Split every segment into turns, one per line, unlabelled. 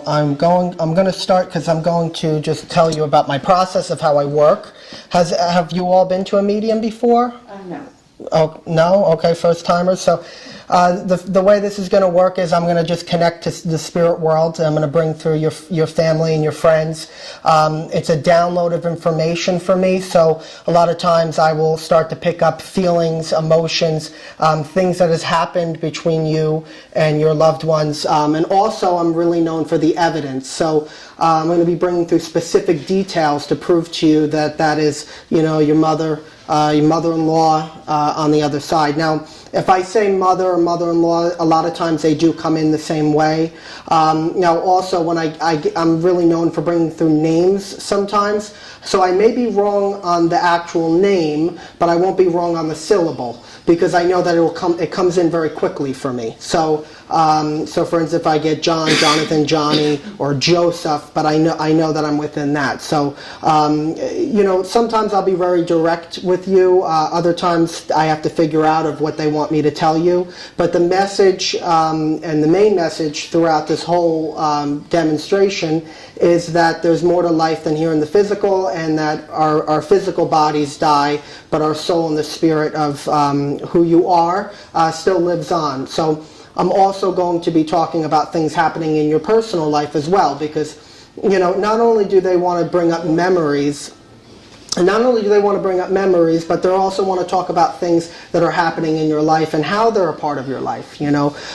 I'm going to start because I'm going to just tell you about my process of how I work. Have you all been to a medium before?
No.
Oh, no? Okay, first timers. So the way this is going to work is I'm going to just connect to the spirit world. I'm going to bring through your family and your friends. It's a download of information for me, so a lot of times I will start to pick up feelings, emotions, things that has happened between you and your loved ones. And also I'm really known for the evidence. So I'm going to be bringing through specific details to prove to you that that is, your mother-in-law on the other side. Now, if I say mother or mother-in-law, a lot of times they do come in the same way. Now, also, when I'm really known for bringing through names sometimes, so I may be wrong on the actual name, but I won't be wrong on the syllable, because I know that it comes in very quickly for me. So for instance, if I get John, Jonathan, Johnny, or Joseph, but I know that I'm within that. So, sometimes I'll be very direct with you. Other times I have to figure out of what they want me to tell you. But the message, and the main message throughout this whole demonstration is that there's more to life than here in the physical, and that our physical bodies die, but our soul and the spirit of who you are still lives on. So I'm also going to be talking about things happening in your personal life as well, because not only do they want to bring up memories, but they also want to talk about things that are happening in your life and how they're a part of your life.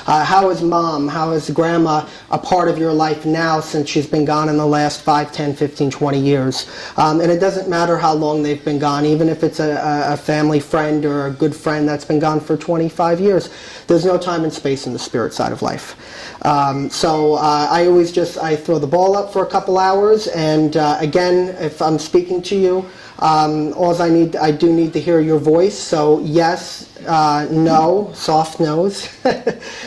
How is mom, how is grandma a part of your life now, since she's been gone in the last 5, 10, 15, 20 years. And it doesn't matter how long they've been gone, even if it's a family friend or a good friend that's been gone for 25 years. There's no time and space in the spirit side of life. So I always I throw the ball up for a couple hours, and again, if I'm speaking to you, I do need to hear your voice. So yes, no, soft no's.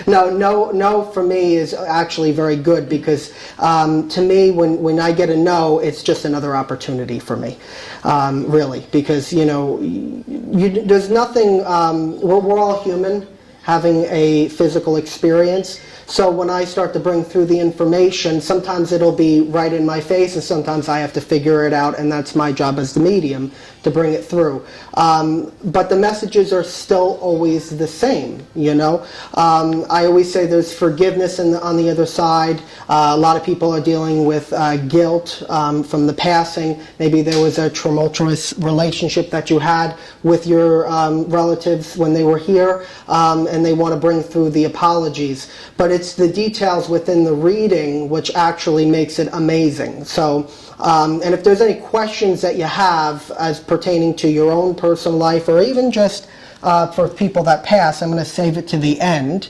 No for me is actually very good, because to me, when I get a no, it's just another opportunity for me, really, because there's nothing. We're all human, having a physical experience. So when I start to bring through the information, sometimes it'll be right in my face, and sometimes I have to figure it out, and that's my job as the medium, to bring it through. But the messages are still always the same, I always say there's forgiveness on the other side. A lot of people are dealing with guilt from the passing. Maybe there was a tumultuous relationship that you had with your relatives when they were here, and they want to bring through the apologies. But it's the details within the reading which actually makes it amazing. So, and if there's any questions that you have as pertaining to your own personal life, or even just for people that pass, I'm going to save it to the end,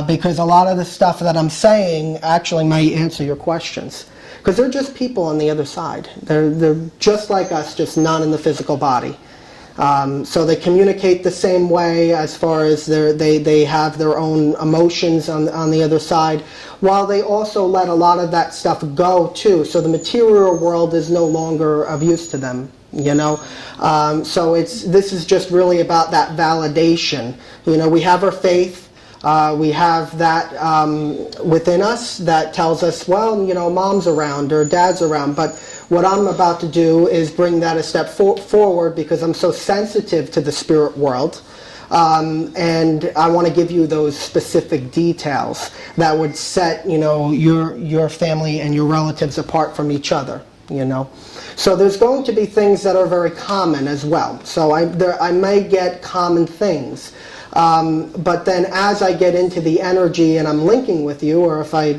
because a lot of the stuff that I'm saying actually might answer your questions. Because they're just people on the other side. They're just like us, just not in the physical body. So they communicate the same way, as far as they have their own emotions on the other side, while they also let a lot of that stuff go too. So the material world is no longer of use to them, So this is just really about that validation. We have our faith. We have that within us that tells us, well, mom's around or dad's around. But what I'm about to do is bring that a step forward, because I'm so sensitive to the spirit world. And I want to give you those specific details that would set, your family and your relatives apart from each other, So there's going to be things that are very common as well. So I may get common things. But then as I get into the energy and I'm linking with you, or if I,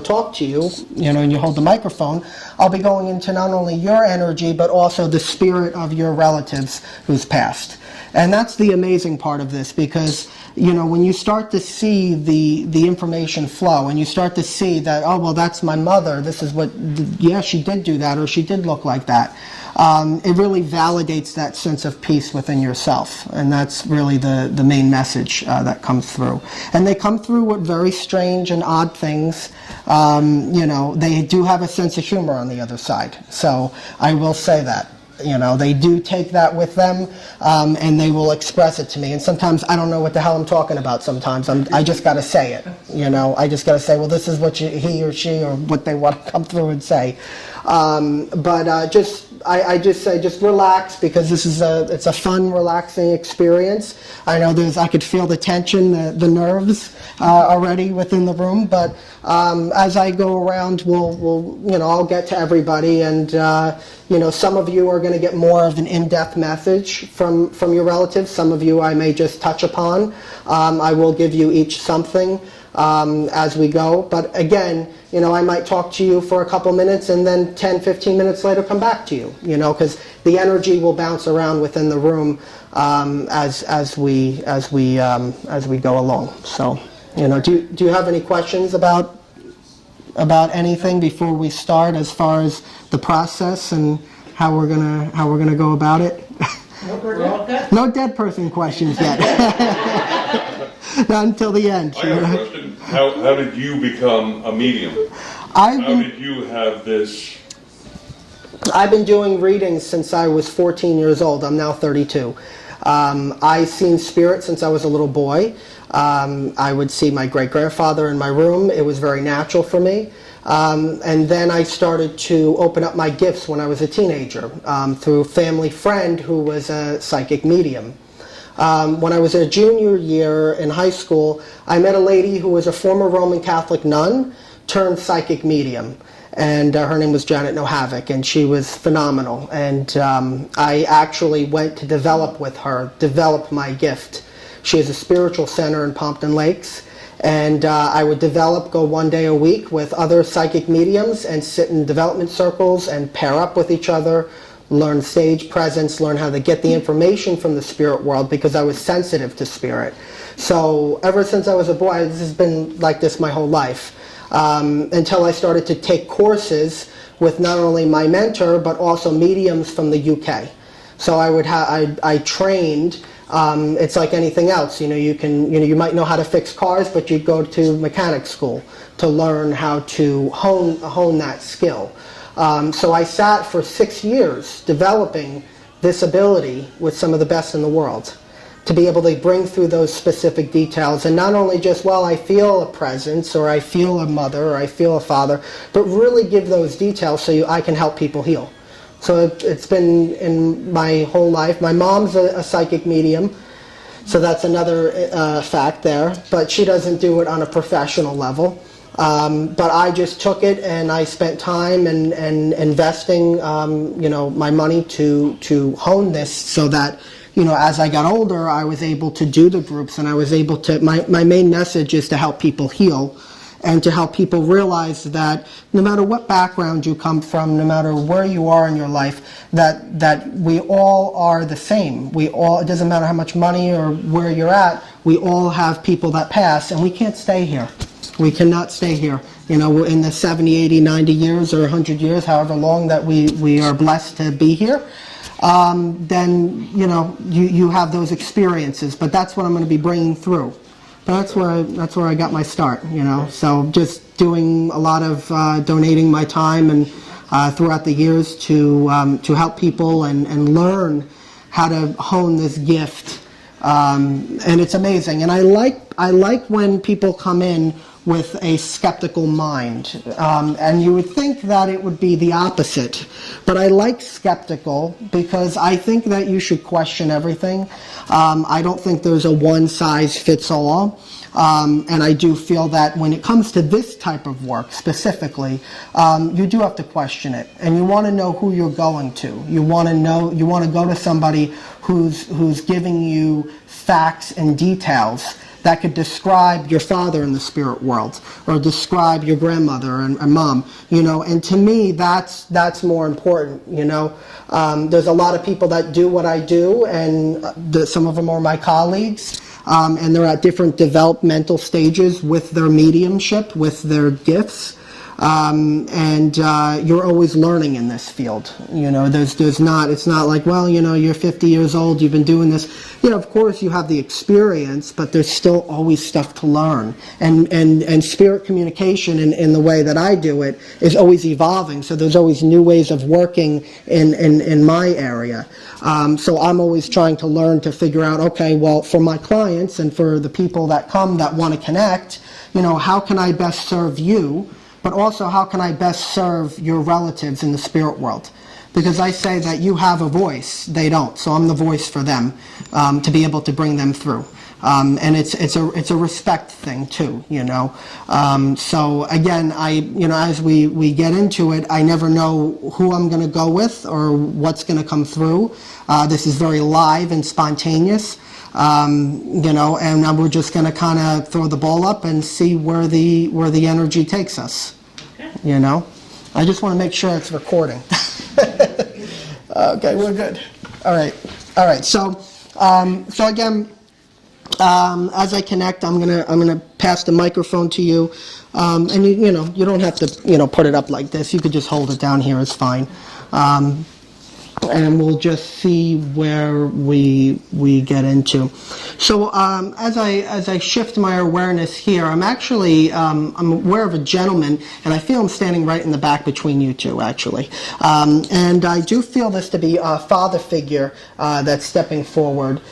talk to you, and you hold the microphone, I'll be going into not only your energy, but also the spirit of your relatives who's passed. And that's the amazing part of this, because, when you start to see the information flow, and you start to see that, oh, well, that's my mother, this is what, yeah, she did do that, or she did look like that. It really validates that sense of peace within yourself, and that's really the main message that comes through. And they come through with very strange and odd things. They do have a sense of humor on the other side, so I will say that. You know, they do take that with them, and they will express it to me. And sometimes I don't know what the hell I'm talking about. Sometimes I just got to say it. You know, I just got to say, well, this is what he or she or what they want to come through and say. I just say, just relax, because it's a fun, relaxing experience. I know I could feel the tension, the nerves already within the room. But as I go around, I'll get to everybody, and some of you are going to get more of an in-depth message from your relatives. Some of you I may just touch upon. I will give you each something as we go. But again, I might talk to you for a couple minutes, and then 10, 15 minutes later come back to you, because the energy will bounce around within the room as we go along. So, do you have any questions about anything before we start, as far as the process and how we're gonna go about it? No dead person questions yet. Not until the end.
I have a question. How did you become a medium? How did you have this?
I've been doing readings since I was 14 years old. I'm now 32. I've seen spirits since I was a little boy. I would see my great-grandfather in my room. It was very natural for me. And then I started to open up my gifts when I was a teenager through a family friend who was a psychic medium. When I was a junior year in high school, I met a lady who was a former Roman Catholic nun turned psychic medium. And her name was Janet Nohavec, and she was phenomenal. And I actually went to develop my gift. She has a spiritual center in Pompton Lakes. And I would go 1 day a week with other psychic mediums and sit in development circles and pair up with each other, learn stage presence, learn how to get the information from the spirit world, because I was sensitive to spirit. So ever since I was a boy, this has been like this my whole life, until I started to take courses with not only my mentor, but also mediums from the UK. So I trained. It's like anything else. You might know how to fix cars, but you go to mechanic school to learn how to hone that skill. So I sat for 6 years developing this ability with some of the best in the world, to be able to bring through those specific details, and not only just, I feel a presence, or I feel a mother, or I feel a father, but really give those details so I can help people heal. So it's been in my whole life. My mom's a psychic medium, so that's another fact there, but she doesn't do it on a professional level. But I just took it, and I spent time and investing my money to hone this, so that as I got older, I was able to do the groups, and I was able to, my main message is to help people heal, and to help people realize that no matter what background you come from, no matter where you are in your life, that we all are the same. It doesn't matter how much money or where you're at, we all have people that pass, and we can't stay here. We cannot stay here. We're in the 70, 80, 90 years or 100 years, however long that we are blessed to be here. Then, you have those experiences, but that's what I'm going to be bringing through. But that's where I got my start, So just doing a lot of donating my time and throughout the years to help people and learn how to hone this gift, and it's amazing. And I like when people come in with a skeptical mind, and you would think that it would be the opposite, but I like skeptical because I think that you should question everything. I don't think there's a one-size-fits-all, and I do feel that when it comes to this type of work specifically, you do have to question it, and you want to know who you're going to. You want to go to somebody who's giving you facts and details that could describe your father in the spirit world, or describe your grandmother and mom, and to me that's more important. There's a lot of people that do what I do, and some of them are my colleagues, and they're at different developmental stages with their mediumship, with their gifts. and you're always learning in this field. You know, there's not, it's not like, well, you know, you're 50 years old, you've been doing this. You know, of course you have the experience, but there's still always stuff to learn. And spirit communication in the way that I do it is always evolving, so there's always new ways of working in my area. So I'm always trying to learn to figure out, okay, well, for my clients and for the people that come that want to connect, you know, how can I best serve you? But also, how can I best serve your relatives in the spirit world? Because I say that you have a voice, they don't. So I'm the voice for them, to be able to bring them through. And it's a respect thing too, you know. So again, you know, as we get into it, I never know who I'm going to go with or what's going to come through. This is very live and spontaneous. You know, and we're just going to kind of throw the ball up and see where the energy takes us. Okay. You know, I just want to make sure it's recording. Okay, we're good. All right. So again, as I connect, I'm gonna pass the microphone to you, and you know, you don't have to, you know, put it up like this. You could just hold it down here. It's fine. And we'll just see where we get into. So as I shift my awareness here, I'm actually I'm aware of a gentleman, and I feel him standing right in the back between you two, actually. And I do feel this to be a father figure that's stepping forward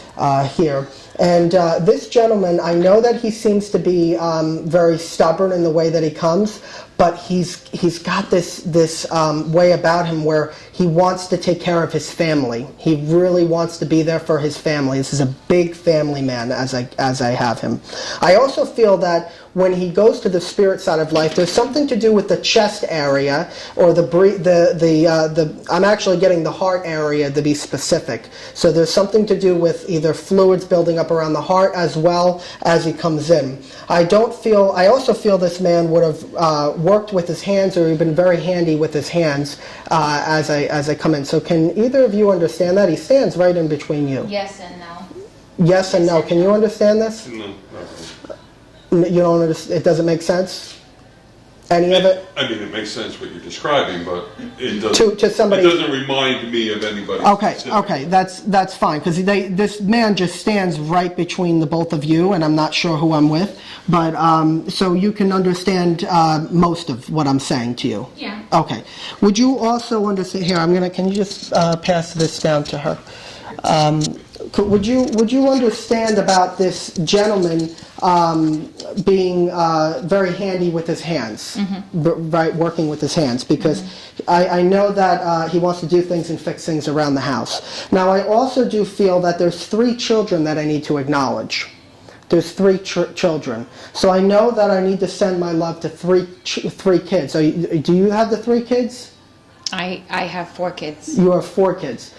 here. And this gentleman, I know that he seems to be very stubborn in the way that he comes, but he's got this way about him where he wants to take care of his family. He really wants to be there for his family. This is a big family man as I have him. I also feel that when he goes to the spirit side of life, there's something to do with the chest area, or I'm actually getting the heart area to be specific. So there's something to do with either fluids building up around the heart as well as he comes in. I also feel this man would have worked with his hands, or he'd been very handy with his hands as I come in. So can either of you understand that? He stands right in between you.
Yes and no.
Yes and no. Can you understand this?
No.
You don't understand? It doesn't make sense? Any of it?
I mean, it makes sense what you're describing, but it doesn't.
To somebody.
It doesn't remind me of anybody.
Okay, that's fine, because this man just stands right between the both of you, and I'm not sure who I'm with, but so you can understand most of what I'm saying to you.
Yeah.
Okay. Would you also understand? Here, can you just pass this down to her? Would you understand about this gentleman being very handy with his hands, right, working with his hands, because I know that he wants to do things and fix things around the house. Now, I also do feel that there's 3 children that I need to acknowledge. There's 3 children. So I know that I need to send my love to 3 kids. Do you have the 3 kids?
I have 4 kids.
You have 4 kids.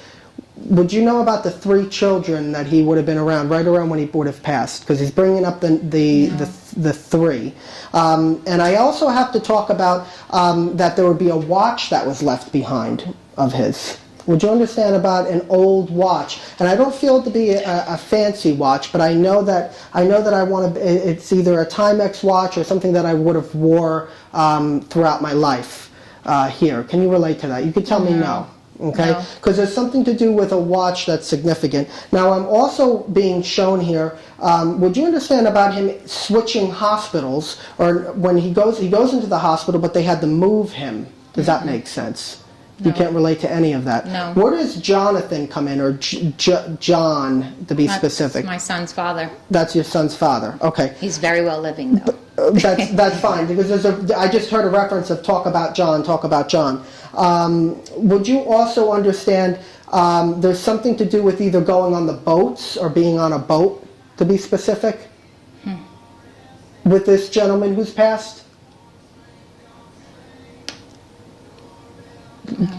Would you know about the 3 children that he would have been around, right around when he would have passed? Because he's bringing up the 3. And I also have to talk about that there would be a watch that was left behind of his. Would you understand about an old watch? And I don't feel it to be a fancy watch, but I know that I want to. It's either a Timex watch or something that I would have wore throughout my life. Here, can you relate to that? You could tell me no. Okay, because there's something to do with a watch that's significant. Now, I'm also being shown here. Would you understand about him switching hospitals, or when he goes into the hospital, but they had to move him? Does that make sense? No. You can't relate to any of that.
No.
Where does Jonathan come in, or John, to be specific?
My son's father.
That's your son's father. Okay.
He's very well living, though.
That's fine, because I just heard a reference of talk about John. Would you also understand there's something to do with either going on the boats or being on a boat, to be specific, with this gentleman who's passed?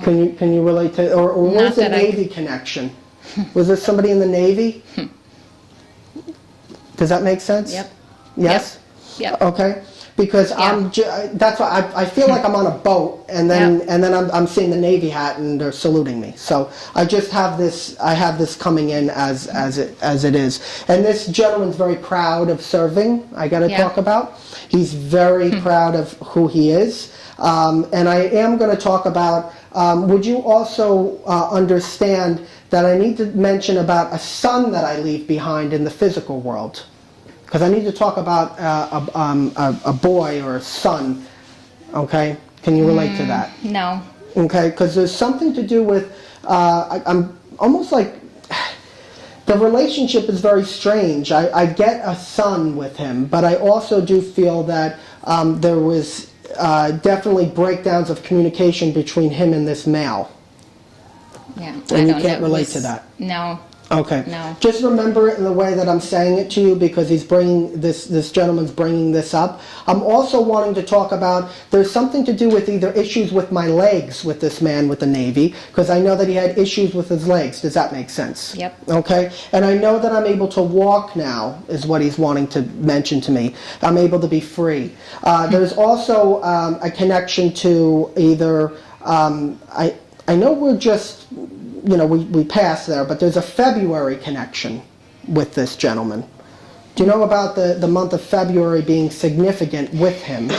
Can you relate to, or what was the Navy connection? Was there somebody in the Navy? Does that make sense?
Yep.
Yes?
Yep.
Okay. because
Yeah.
that's why I feel like I'm on a boat, and then I'm seeing the Navy hat and they're saluting me. So I just have this. I have this coming in as it is, and this gentleman's very proud of serving. I got to
Yeah.
talk about. He's very proud of who he is, and I am going to talk about. Would you also understand that I need to mention about a son that I leave behind in the physical world? Because I need to talk about a boy or a son, okay? Can you relate to that?
No.
Okay, because there's something to do with, I'm almost like, the relationship is very strange. I get a son with him, but I also do feel that there was definitely breakdowns of communication between him and this male.
Yeah.
And you can't relate to that.
No.
Okay.
No.
Just remember it in the way that I'm saying it to you, because he's bringing this gentleman's bringing this up. I'm also wanting to talk about, there's something to do with either issues with my legs with this man with the Navy, because I know that he had issues with his legs. Does that make sense?
Yep.
Okay. And I know that I'm able to walk now, is what he's wanting to mention to me. I'm able to be free. There's also a connection to either, I know we're just, we passed there, but there's a February connection with this gentleman. Do you know about the month of February being significant with him?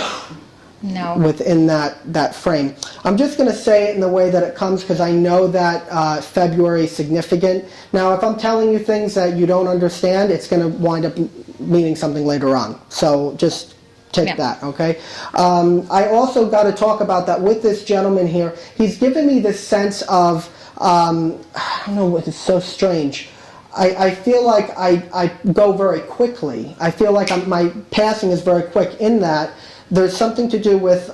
No.
Within that frame. I'm just going to say it in the way that it comes, because I know that February is significant. Now, if I'm telling you things that you don't understand, it's going to wind up meaning something later on. So just take that, okay? I also got to talk about that with this gentleman here. He's given me this sense of, I don't know, it's so strange. I feel like I go very quickly. I feel like my passing is very quick, in that there's something to do with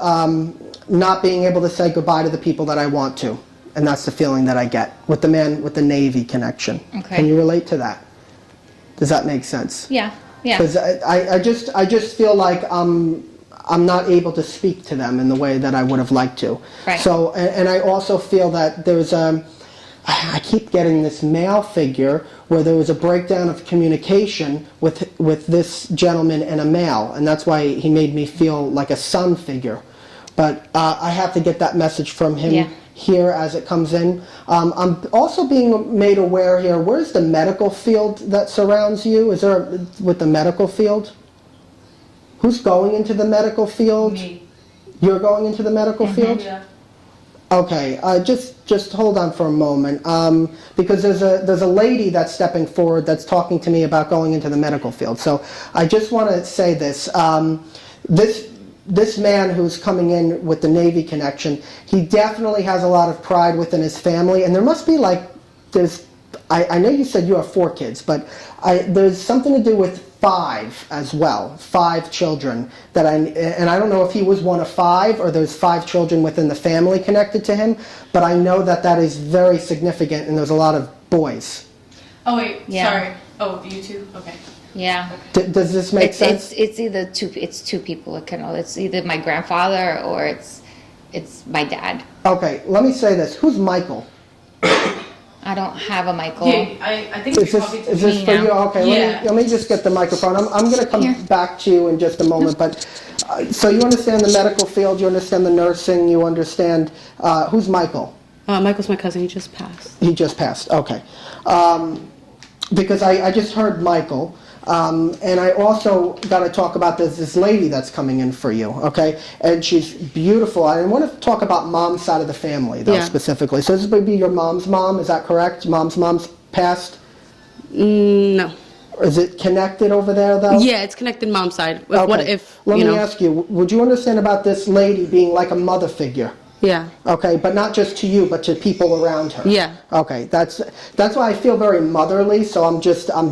not being able to say goodbye to the people that I want to. And that's the feeling that I get with the man with the Navy connection.
Okay.
Can you relate to that? Does that make sense?
Yeah. Yeah.
Because I just feel like I'm not able to speak to them in the way that I would have liked to.
Right.
So, and I also feel that there's I keep getting this male figure where there was a breakdown of communication with this gentleman and a male, and that's why he made me feel like a son figure. But I have to get that message from him here as it comes in. I'm also being made aware here, where's the medical field that surrounds you? Is there, with the medical field? Who's going into the medical field?
Me.
You're going into the medical field?
Yeah.
Okay, just hold on for a moment, because there's a lady that's stepping forward that's talking to me about going into the medical field. So I just want to say this. This man who's coming in with the Navy connection, he definitely has a lot of pride within his family, and there must be I know you said you have 4 kids, but there's something to do with 5 as well, 5 children and I don't know if he was one of 5 or there's 5 children within the family connected to him, but I know that is very significant, and there's a lot of boys.
Oh wait,
Yeah.
sorry. Oh, you too? Okay.
Yeah.
Does this make sense?
It's either two people. It's either my grandfather or it's my dad.
Okay, let me say this. Who's Michael?
I don't have a Michael.
Yeah, I think
Is
you're
this,
talking to
is this
me
for
now.
you? Okay,
Yeah.
let me just get the microphone. I'm going to come
Here.
back to you in just a moment. But so you understand the medical field, you understand the nursing, you understand. Who's Michael?
Michael's my cousin. He just passed.
He just passed. Okay. Because I just heard Michael. And I also got to talk about this lady that's coming in for you, okay? And she's beautiful. I want to talk about mom's side of the family, though,
Yeah.
specifically. So this would be your mom's mom, is that correct? Mom's passed?
No.
Or is it connected over there, though?
Yeah, it's connected mom's side. What
Okay.
if,
Let
you
me
know?
ask you, would you understand about this lady being like a mother figure?
Yeah.
Okay, but not just to you, but to people around her.
Yeah.
Okay, that's why I feel very motherly. So I'm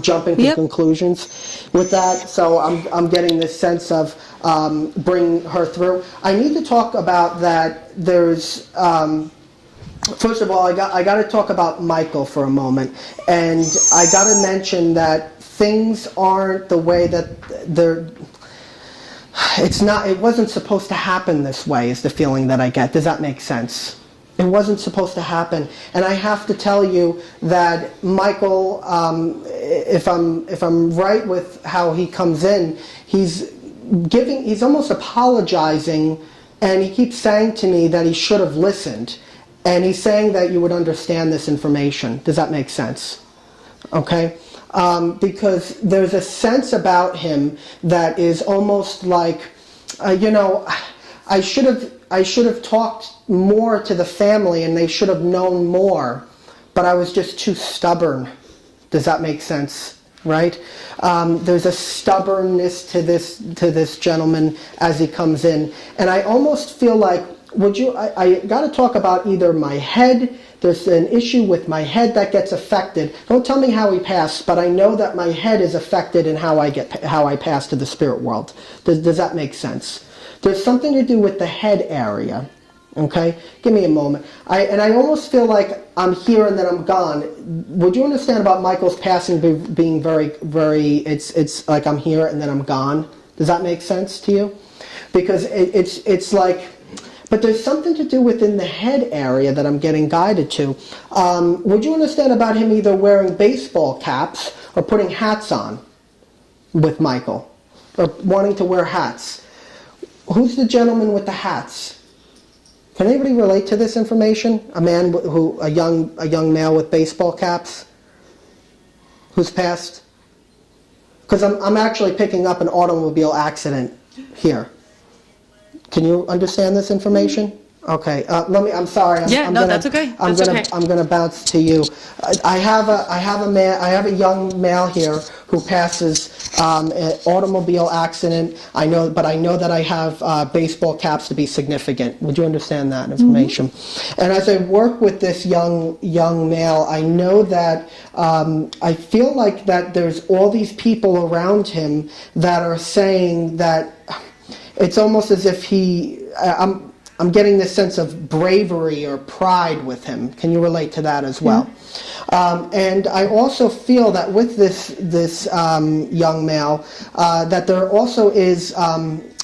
jumping to
Yep.
conclusions with that. So I'm getting this sense of bringing her through. I need to talk about that. There's first of all, I got to talk about Michael for a moment, and I got to mention that things aren't the way that they're. It wasn't supposed to happen this way, is the feeling that I get. Does that make sense? It wasn't supposed to happen. And I have to tell you that Michael, if I'm right with how he comes in, he's he's almost apologizing, and he keeps saying to me that he should have listened. And he's saying that you would understand this information. Does that make sense? Okay? Because there's a sense about him that is almost like, I should have talked more to the family and they should have known more, but I was just too stubborn. Does that make sense? Right? There's a stubbornness to this gentleman as he comes in, and I almost feel like, I got to talk about either my head. There's an issue with my head that gets affected. Don't tell me how he passed, but I know that my head is affected in how I pass to the spirit world. Does that make sense? There's something to do with the head area. Okay, give me a moment. I almost feel like I'm here and then I'm gone. Would you understand about Michael's passing being very, very? It's like I'm here and then I'm gone. Does that make sense to you? Because it's like, but there's something to do within the head area that I'm getting guided to. Would you understand about him either wearing baseball caps or putting hats on with Michael, or wanting to wear hats? Who's the gentleman with the hats? Can anybody relate to this information? A young male with baseball caps who's passed? Because I'm actually picking up an automobile accident here. Can you understand this information? Okay. I'm sorry.
That's okay.
I'm gonna bounce to you. I have a young male here who passes an automobile accident. I know that I have baseball caps to be significant. Would you understand that information? Mm-hmm. And as I work with this young male, I know that I feel like that there's all these people around him that are saying that it's almost as if I'm getting this sense of bravery or pride with him. Can you relate to that as well? Mm-hmm. And I also feel that with this young male, that there also is,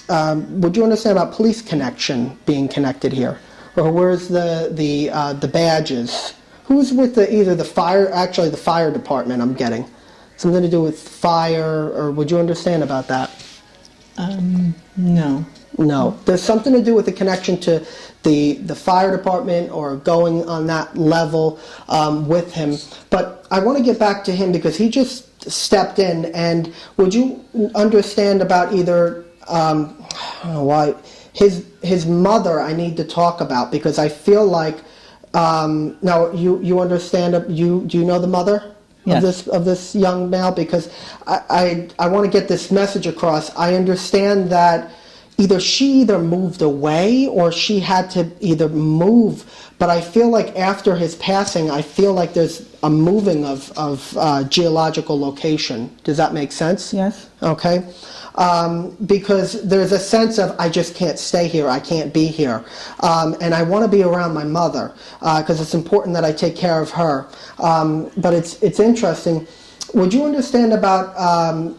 would you understand about police connection being connected here? Or where's the badges? Who's with either the fire department I'm getting? Something to do with fire, or would you understand about that?
No.
No. There's something to do with the connection to the fire department or going on that level with him. But I want to get back to him because he just stepped in. And would you understand about either, I don't know why, his mother I need to talk about, because I feel like, now you understand, do you know the mother? Yes. Of this young male? Because I want to get this message across. I understand that she either moved away or she had to either move, but I feel like after his passing, I feel like there's a moving of geological location. Does that make sense?
Yes.
Okay. Because there's a sense of, I just can't stay here, I can't be here. And I want to be around my mother, because it's important that I take care of her. But it's interesting. Would you understand about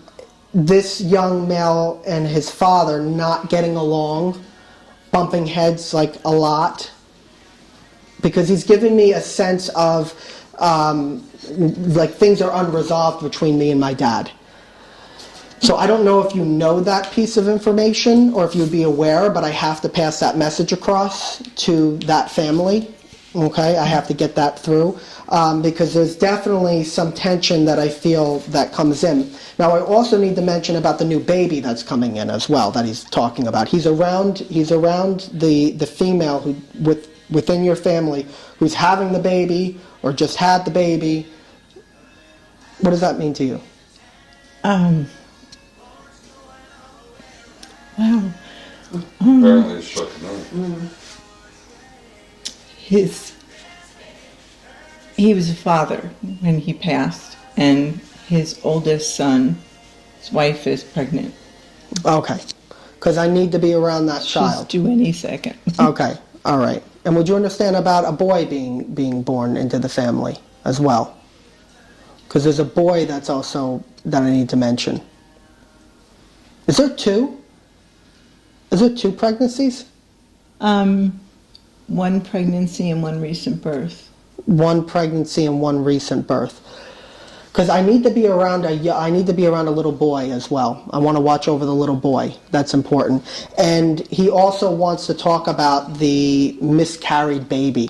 this young male and his father not getting along, bumping heads like a lot? Because he's giving me a sense of like things are unresolved between me and my dad. So I don't know if you know that piece of information or if you'd be aware, but I have to pass that message across to that family. Okay, I have to get that through because there's definitely some tension that I feel that comes in. Now I also need to mention about the new baby that's coming in as well that he's talking about. He's around the female who within your family who's having the baby or just had the baby. What does that mean to you?
Wow.
Apparently it's struck a nerve.
He was a father when he passed, and his oldest son, his wife is pregnant.
Okay, because I need to be around that child.
She's due any second.
Okay, all right. And would you understand about a boy being born into the family as well? Because there's a boy that's also that I need to mention. Is there two? Is there two pregnancies?
One pregnancy and one recent birth.
One pregnancy and one recent birth. because I need to be around a little boy as well. I want to watch over the little boy. That's important. And he also wants to talk about the miscarried baby,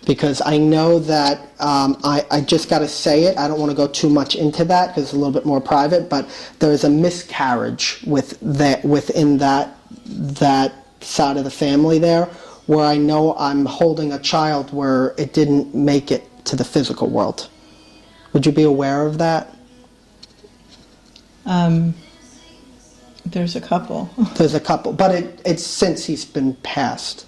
because I know that I just got to say it. I don't want to go too much into that because it's a little bit more private. But there's a miscarriage within that side of the family there, where I know I'm holding a child where it didn't make it to the physical world. Would you be aware of that?
There's a couple.
There's a couple, but it's since he's been passed.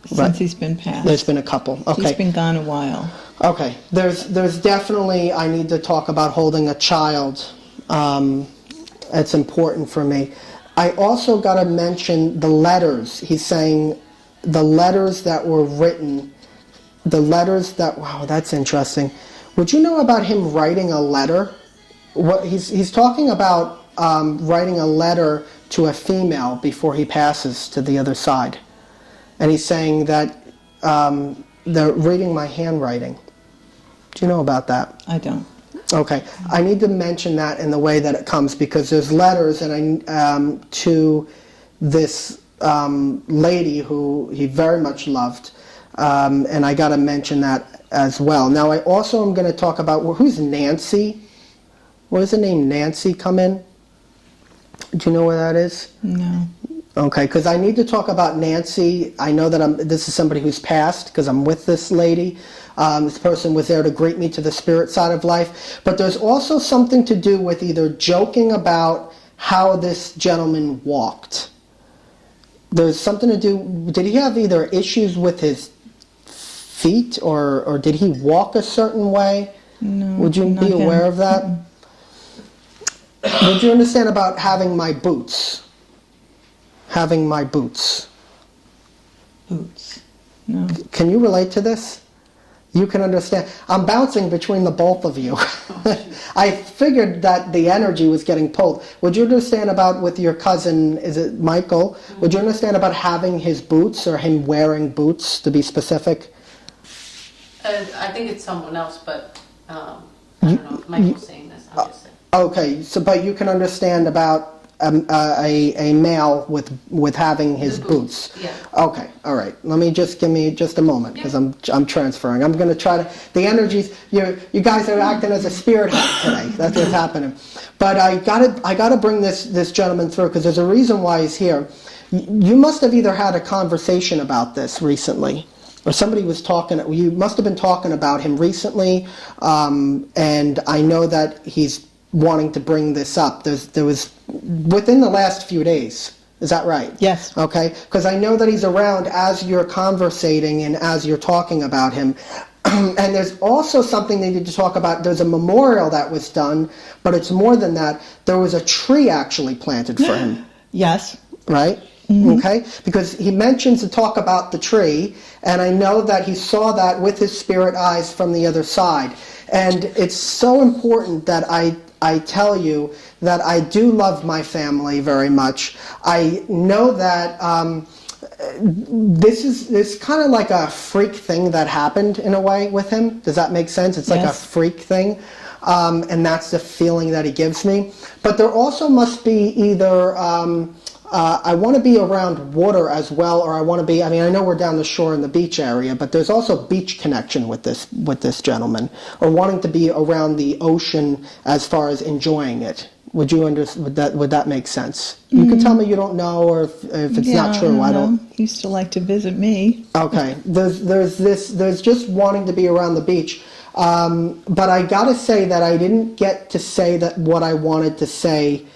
Since he's been passed.
There's been a couple. Okay.
He's been gone a while.
Okay. There's definitely, I need to talk about holding a child. It's important for me. I also got to mention the letters. He's saying the letters that were written, wow, that's interesting. Would you know about him writing a letter? What he's talking about writing a letter to a female before he passes to the other side. And he's saying that they're reading my handwriting. Do you know about that?
I don't.
Okay, I need to mention that in the way that it comes, because there's letters and to this lady who he very much loved, and I got to mention that as well. Now I also am going to talk about who's Nancy. Where does the name Nancy come in? Do you know where that is?
No.
Okay, because I need to talk about Nancy. I know that this is somebody who's passed, because I'm with this lady. This person was there to greet me to the spirit side of life. But there's also something to do with either joking about how this gentleman walked. There's something to do, did he have either issues with his feet, or did he walk a certain way?
No.
Would you be aware of that? Would you understand about having my boots? Having my boots.
Boots. No.
Can you relate to this? You can understand. I'm bouncing between the both of you. I figured that the energy was getting pulled. Would you understand about with your cousin, is it Michael? Would you understand about having his boots, or him wearing boots, to be specific?
I think it's someone else, but I don't know if Michael's saying this. I'm just saying.
Okay, so but you can understand about a male with having his
The
boots.
Yeah.
Okay, all right. Give me just a moment, because I'm transferring. I'm going to try to, the energies. You guys are acting as a spirit head today. That's what's happening. But I got to bring this gentleman through, because there's a reason why he's here. You must have either had a conversation about this recently, or somebody was talking. You must have been talking about him recently, and I know that he's wanting to bring this up. There was within the last few days. Is that right?
Yes.
Okay, because I know that he's around as you're conversating and as you're talking about him. And there's also something they need to talk about. There's a memorial that was done, but it's more than that. There was a tree actually planted for him.
Yes.
Right? Mm-hmm. Okay? Because he mentions to talk about the tree, and I know that he saw that with his spirit eyes from the other side. And it's so important that I tell you that I do love my family very much. I know that this is kind of like a freak thing that happened in a way with him. Does that make sense? It's like a freak thing. And that's the feeling that he gives me. But there also must be either I want to be around water as well, or I want to be, I mean, I know we're down the shore in the beach area, but there's also beach connection with this gentleman, or wanting to be around the ocean as far as enjoying it. Would that make sense? You can tell me you don't know, or if it's not true. I don't.
He used to like to visit me.
Okay. There's just wanting to be around the beach. But I gotta say that I didn't get to say that what I wanted to say.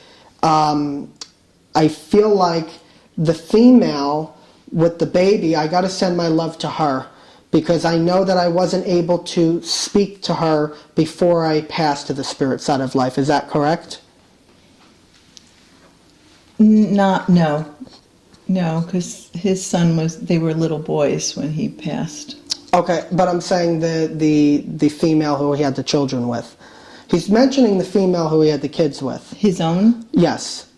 I feel like the female with the baby, I got to send my love to her, because I know that I wasn't able to speak to her before I passed to the spirit side of life. Is that correct?
No, because his son they were little boys when he passed.
Okay, but I'm saying the female who he had the children with. He's mentioning the female who he had the kids with.
His own?
Yes.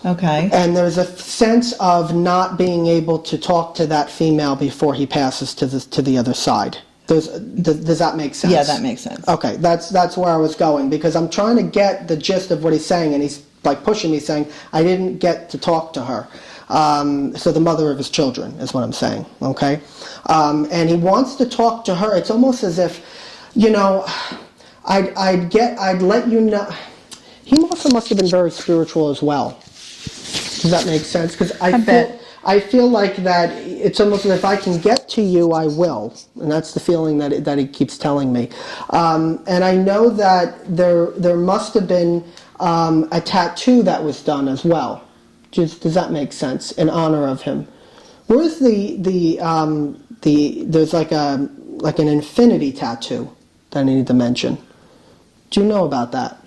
Okay.
And there's a sense of not being able to talk to that female before he passes to the other side. Does that make sense?
Yeah, that makes sense.
Okay, that's where I was going, because I'm trying to get the gist of what he's saying, and he's like pushing me, saying I didn't get to talk to her. So the mother of his children is what I'm saying. Okay, and he wants to talk to her. It's almost as if, you know, I'd let you know. He also must have been very spiritual as well. Does that make sense? Because I feel like that it's almost as if I can get to you, I will. And that's the feeling that he keeps telling me. And I know that there must have been a tattoo that was done as well. Does that make sense? In honor of him. Where's there's like an infinity tattoo that I need to mention. Do you know about that?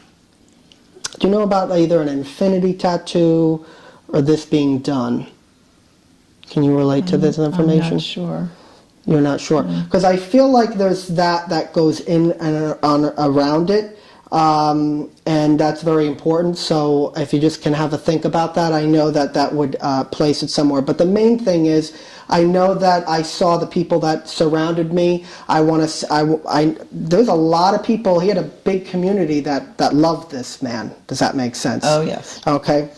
Do you know about either an infinity tattoo or this being done? Can you relate to this information?
I'm not sure.
You're not sure? Because I feel like there's that goes in and around it, and that's very important. So if you just can have a think about that, I know that would place it somewhere. But the main thing is, I know that I saw the people that surrounded me. There's a lot of people. He had a big community that loved this man. Does that make sense?
Oh, yes.
Okay.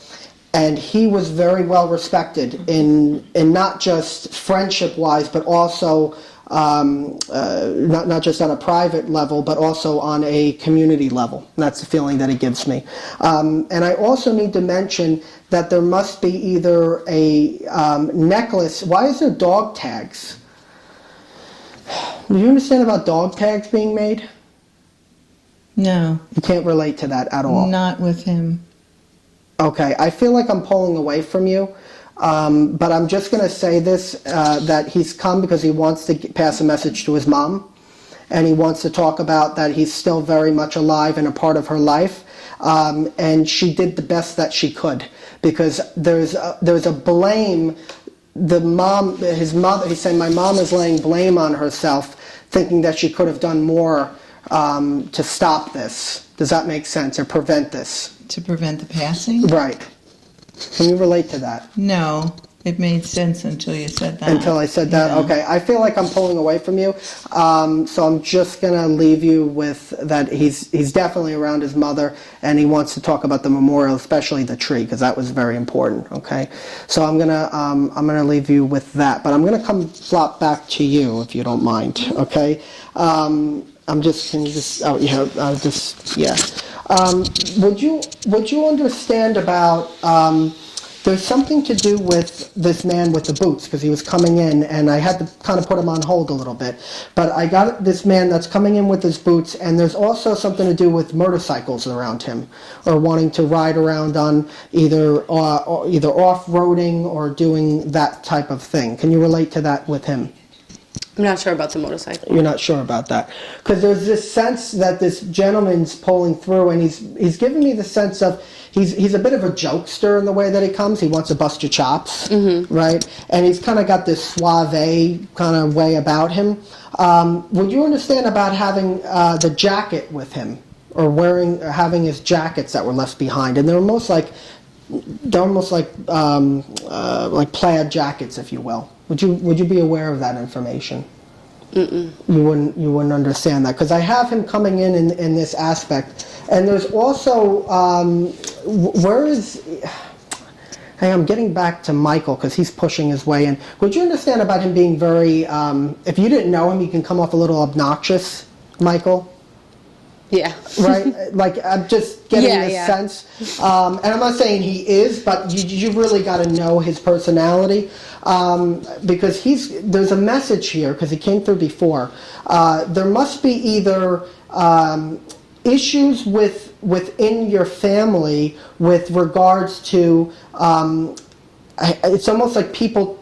And he was very well respected in not just friendship-wise, but also not just on a private level, but also on a community level. And that's the feeling that he gives me. And I also need to mention that there must be either a necklace. Why is there dog tags? Do you understand about dog tags being made?
No,
You can't relate to that at all.
not with him.
Okay, I feel like I'm pulling away from you, but I'm just going to say this, that he's come because he wants to pass a message to his mom, and he wants to talk about that he's still very much alive and a part of her life, and she did the best that she could, because there's a blame. His mother, he's saying, my mom is laying blame on herself, thinking that she could have done more to stop this. Does that make sense, or prevent this?
To prevent the passing?
Right. Can you relate to that?
No, it made sense until you said that.
Until I said that?
Yeah.
Okay. I feel like I'm pulling away from you. So I'm just going to leave you with that he's definitely around his mother, and he wants to talk about the memorial, especially the tree, because that was very important. Okay. So I'm going to leave you with that. But I'm going to flop back to you, if you don't mind. Okay. Would you understand about, there's something to do with this man with the boots, because he was coming in, and I had to kind of put him on hold a little bit. But I got this man that's coming in with his boots, and there's also something to do with motorcycles around him, or wanting to ride around on either off-roading or doing that type of thing. Can you relate to that with him?
I'm not sure about the motorcycle.
You're not sure about that, because there's this sense that this gentleman's pulling through, and he's giving me the sense of he's a bit of a jokester in the way that he comes. He wants to bust your chops, right? And he's kind of got this suave kind of way about him. Would you understand about having the jacket with him, or having his jackets that were left behind, and they're almost like plaid jackets, if you will? Would you be aware of that information? Mm-mm. You wouldn't understand that, because I have him coming in this aspect, and there's also Hey, I'm getting back to Michael, because he's pushing his way in. Would you understand about him being very? If you didn't know him, he can come off a little obnoxious, Michael.
Yeah.
Right? Like, I'm just getting this sense. And I'm not saying he is, but you really got to know his personality. Because there's a message here, because he came through before. There must be either issues within your family with regards to, it's almost like people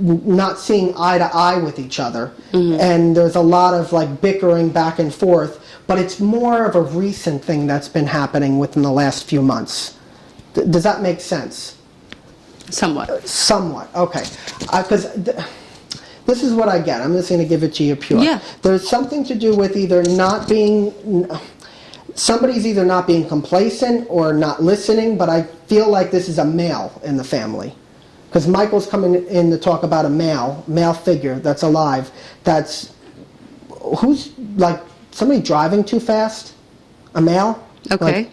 not seeing eye to eye with each other. Mm-hmm. And there's a lot of like bickering back and forth. But it's more of a recent thing that's been happening within the last few months. Does that make sense?
Somewhat.
Somewhat, okay. Because this is what I get. I'm just going to give it to you pure.
Yeah.
There's something to do with either somebody's either not being complacent or not listening, but I feel like this is a male in the family. Because Michael's coming in to talk about a male figure that's alive, that's who's like somebody driving too fast? A male?
Okay.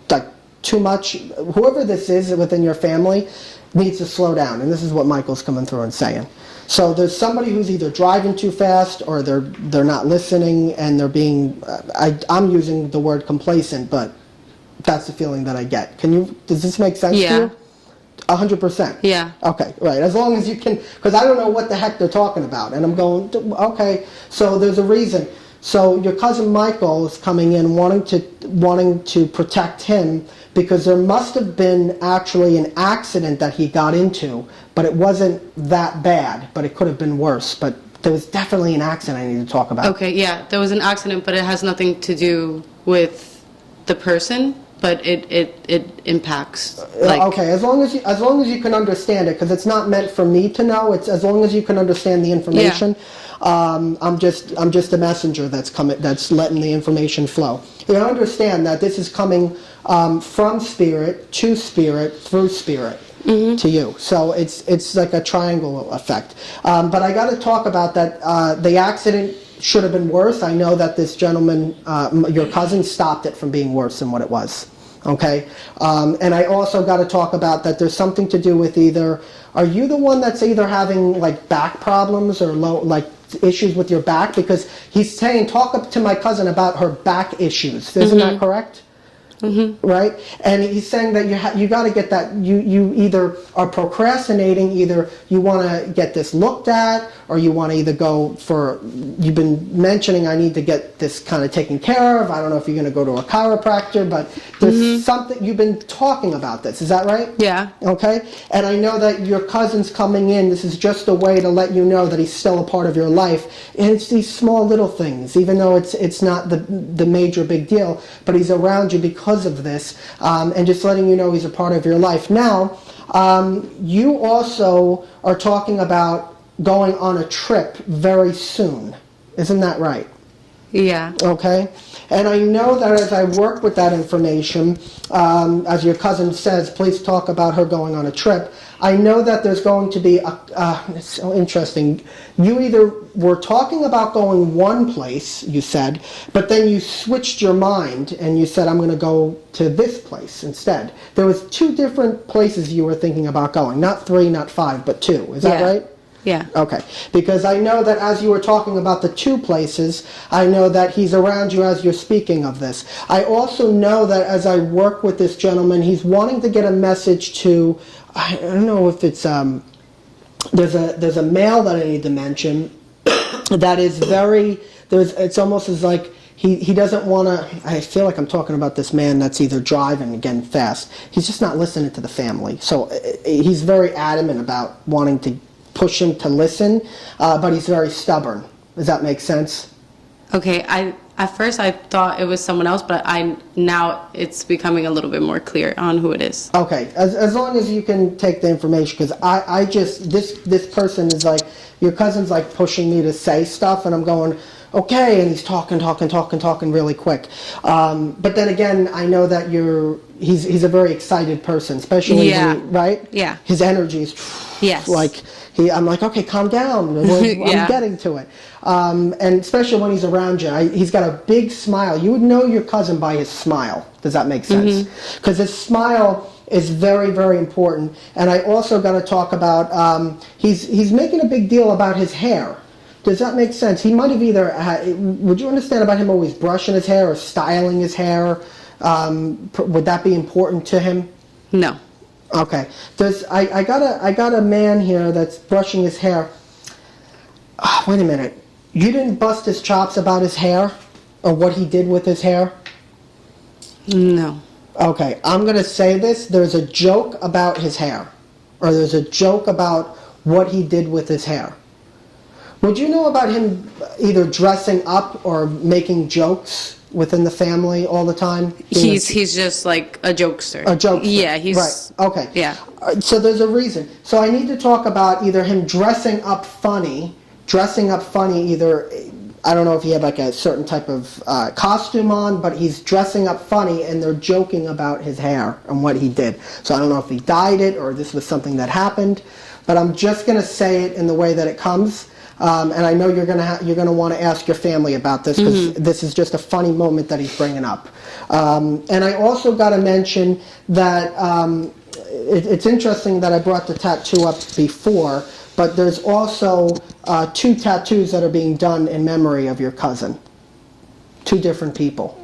Like too much. Whoever this is within your family needs to slow down, and this is what Michael's coming through and saying. So there's somebody who's either driving too fast, or they're not listening, and they're being. I'm using the word complacent, but that's the feeling that I get. Does this make sense to
Yeah.
you? 100%.
Yeah.
Okay, right. As long as you can, because I don't know what the heck they're talking about, and I'm going, okay. So there's a reason. So your cousin Michael is coming in wanting to protect him, because there must have been actually an accident that he got into, but it wasn't that bad, but it could have been worse. But there was definitely an accident I need to talk about.
Okay, yeah, there was an accident, but it has nothing to do with the person, but it impacts. Like,
Okay, as long as you can understand it, because it's not meant for me to know. It's as long as you can understand the information. I'm just a messenger that's letting the information flow. You understand that this is coming from spirit to spirit through spirit to you. So it's like a triangle effect. But I got to talk about that. The accident should have been worse. I know that this gentleman, your cousin, stopped it from being worse than what it was. Okay? And I also got to talk about that there's something to do with either, are you the one that's either having like back problems or issues with your back? Because he's saying, talk up to my cousin about her back issues. Isn't that correct? Mm-hmm. Right? And he's saying that you got to get that, you either are procrastinating, either you want to get this looked at, or you want to either go for, you've been mentioning I need to get this kind of taken care of. I don't know if you're going to go to a chiropractor, but there's something, you've been talking about this. Is that right?
yeah.
Okay? And I know that your cousin's coming in. This is just a way to let you know that he's still a part of your life. And it's these small little things, even though it's not the major big deal, but he's around you because of this, and just letting you know he's a part of your life. Now, you also are talking about going on a trip very soon. Isn't that right?
Yeah.
Okay? And I know that as I work with that information, as your cousin says, please talk about her going on a trip. I know that there's going to be it's so interesting. You either were talking about going one place, you said, but then you switched your mind and you said, I'm going to go to this place instead. There was 2 different places you were thinking about going. Not 3, not 5, but 2. Is that
Yeah.
right?
Yeah.
Okay, because I know that as you were talking about the 2 places, I know that he's around you as you're speaking of this. I also know that as I work with this gentleman, he's wanting to get a message to, I don't know if it's, there's a male that I need to mention that is it's almost as like, he doesn't want to, I feel like I'm talking about this man that's either driving, again, fast. He's just not listening to the family. So he's very adamant about wanting to push him to listen, but he's very stubborn. Does that make sense?
Okay, at first I thought it was someone else, but now it's becoming a little bit more clear on who it is.
Okay, as long as you can take the information, because I just, this person is like, your cousin's like pushing me to say stuff, and I'm going, okay, and he's talking really quick. But then again, I know that he's a very excited person, especially right?
Yeah.
His energy is
Yes.
like, I'm like, okay, calm down. I'm getting to it. And especially when he's around you. He's got a big smile. You would know your cousin by his smile. Does that make sense? Because his smile is very, very important. And I also got to talk about, he's making a big deal about his hair. Does that make sense? He might have would you understand about him always brushing his hair or styling his hair? Would that be important to him?
No.
Okay. I got a man here that's brushing his hair. Wait a minute. You didn't bust his chops about his hair or what he did with his hair?
No.
Okay. I'm going to say this. There's a joke about his hair, or there's a joke about what he did with his hair. Would you know about him either dressing up or making jokes within the family all the time?
He's just like a jokester.
A jokester.
Yeah, he's
right. Okay.
Yeah.
So there's a reason. So I need to talk about either him dressing up funny either, I don't know if he had like a certain type of costume on, but he's dressing up funny and they're joking about his hair and what he did. So I don't know if he dyed it or this was something that happened, but I'm just going to say it in the way that it comes. and I know you're gonna want to ask your family about this because this is just a funny moment that he's bringing up. And I also got to mention that it's interesting that I brought the tattoo up before, but there's also 2 tattoos that are being done in memory of your cousin. 2 different people.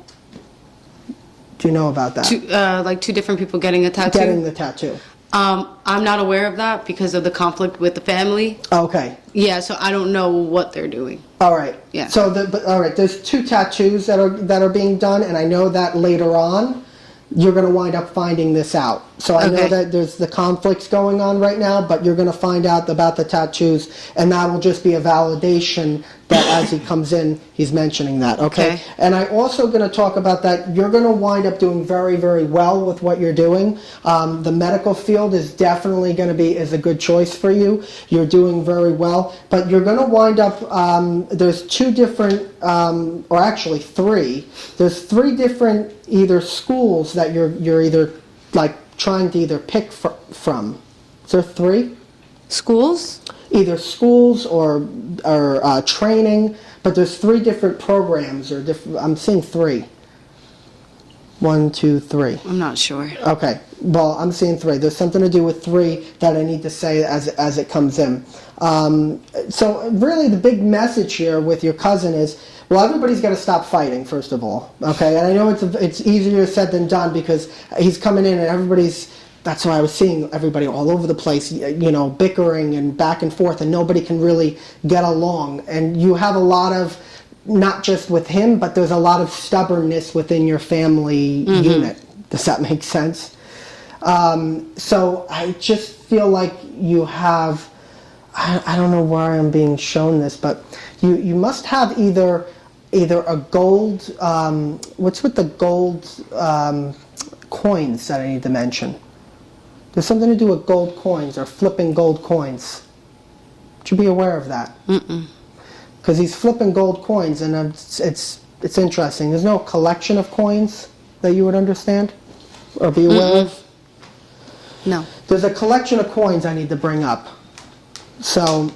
Do you know about that?
Like 2 different people getting a tattoo?
Getting the tattoo.
I'm not aware of that because of the conflict with the family.
Okay.
Yeah, so I don't know what they're doing.
All right.
Yeah.
So, all right. There's 2 tattoos that are being done, and I know that later on, you're going to wind up finding this out. So I know
Okay.
that there's the conflicts going on right now, but you're going to find out about the tattoos, and that will just be a validation that as he comes in, he's mentioning that. Okay.
Okay.
And I also going to talk about that you're going to wind up doing very, very well with what you're doing. The medical field is definitely going to be a good choice for you. You're doing very well, but you're going to wind up. There's 2 different, or actually 3. There's 3 different either schools that you're either like trying to either pick from. Is there 3?
Schools?
Either schools or training, but there's 3 different programs or different. I'm seeing 3. 1, 2, 3.
I'm not sure.
Okay. Well, I'm seeing 3. There's something to do with 3 that I need to say as it comes in. So really, the big message here with your cousin is, well, everybody's got to stop fighting, first of all. Okay. And I know it's easier said than done because he's coming in and everybody's. That's why I was seeing everybody all over the place, bickering and back and forth, and nobody can really get along. And you have a lot of, not just with him, but there's a lot of stubbornness within your family unit. Does that make sense? So I just feel like you have, I don't know why I'm being shown this, but you must have either a gold, what's with the gold coins that I need to mention? There's something to do with gold coins or flipping gold coins. Should be aware of that. Because he's flipping gold coins, and it's interesting. There's no collection of coins that you would understand or be aware of.
No.
There's a collection of coins I need to bring up. So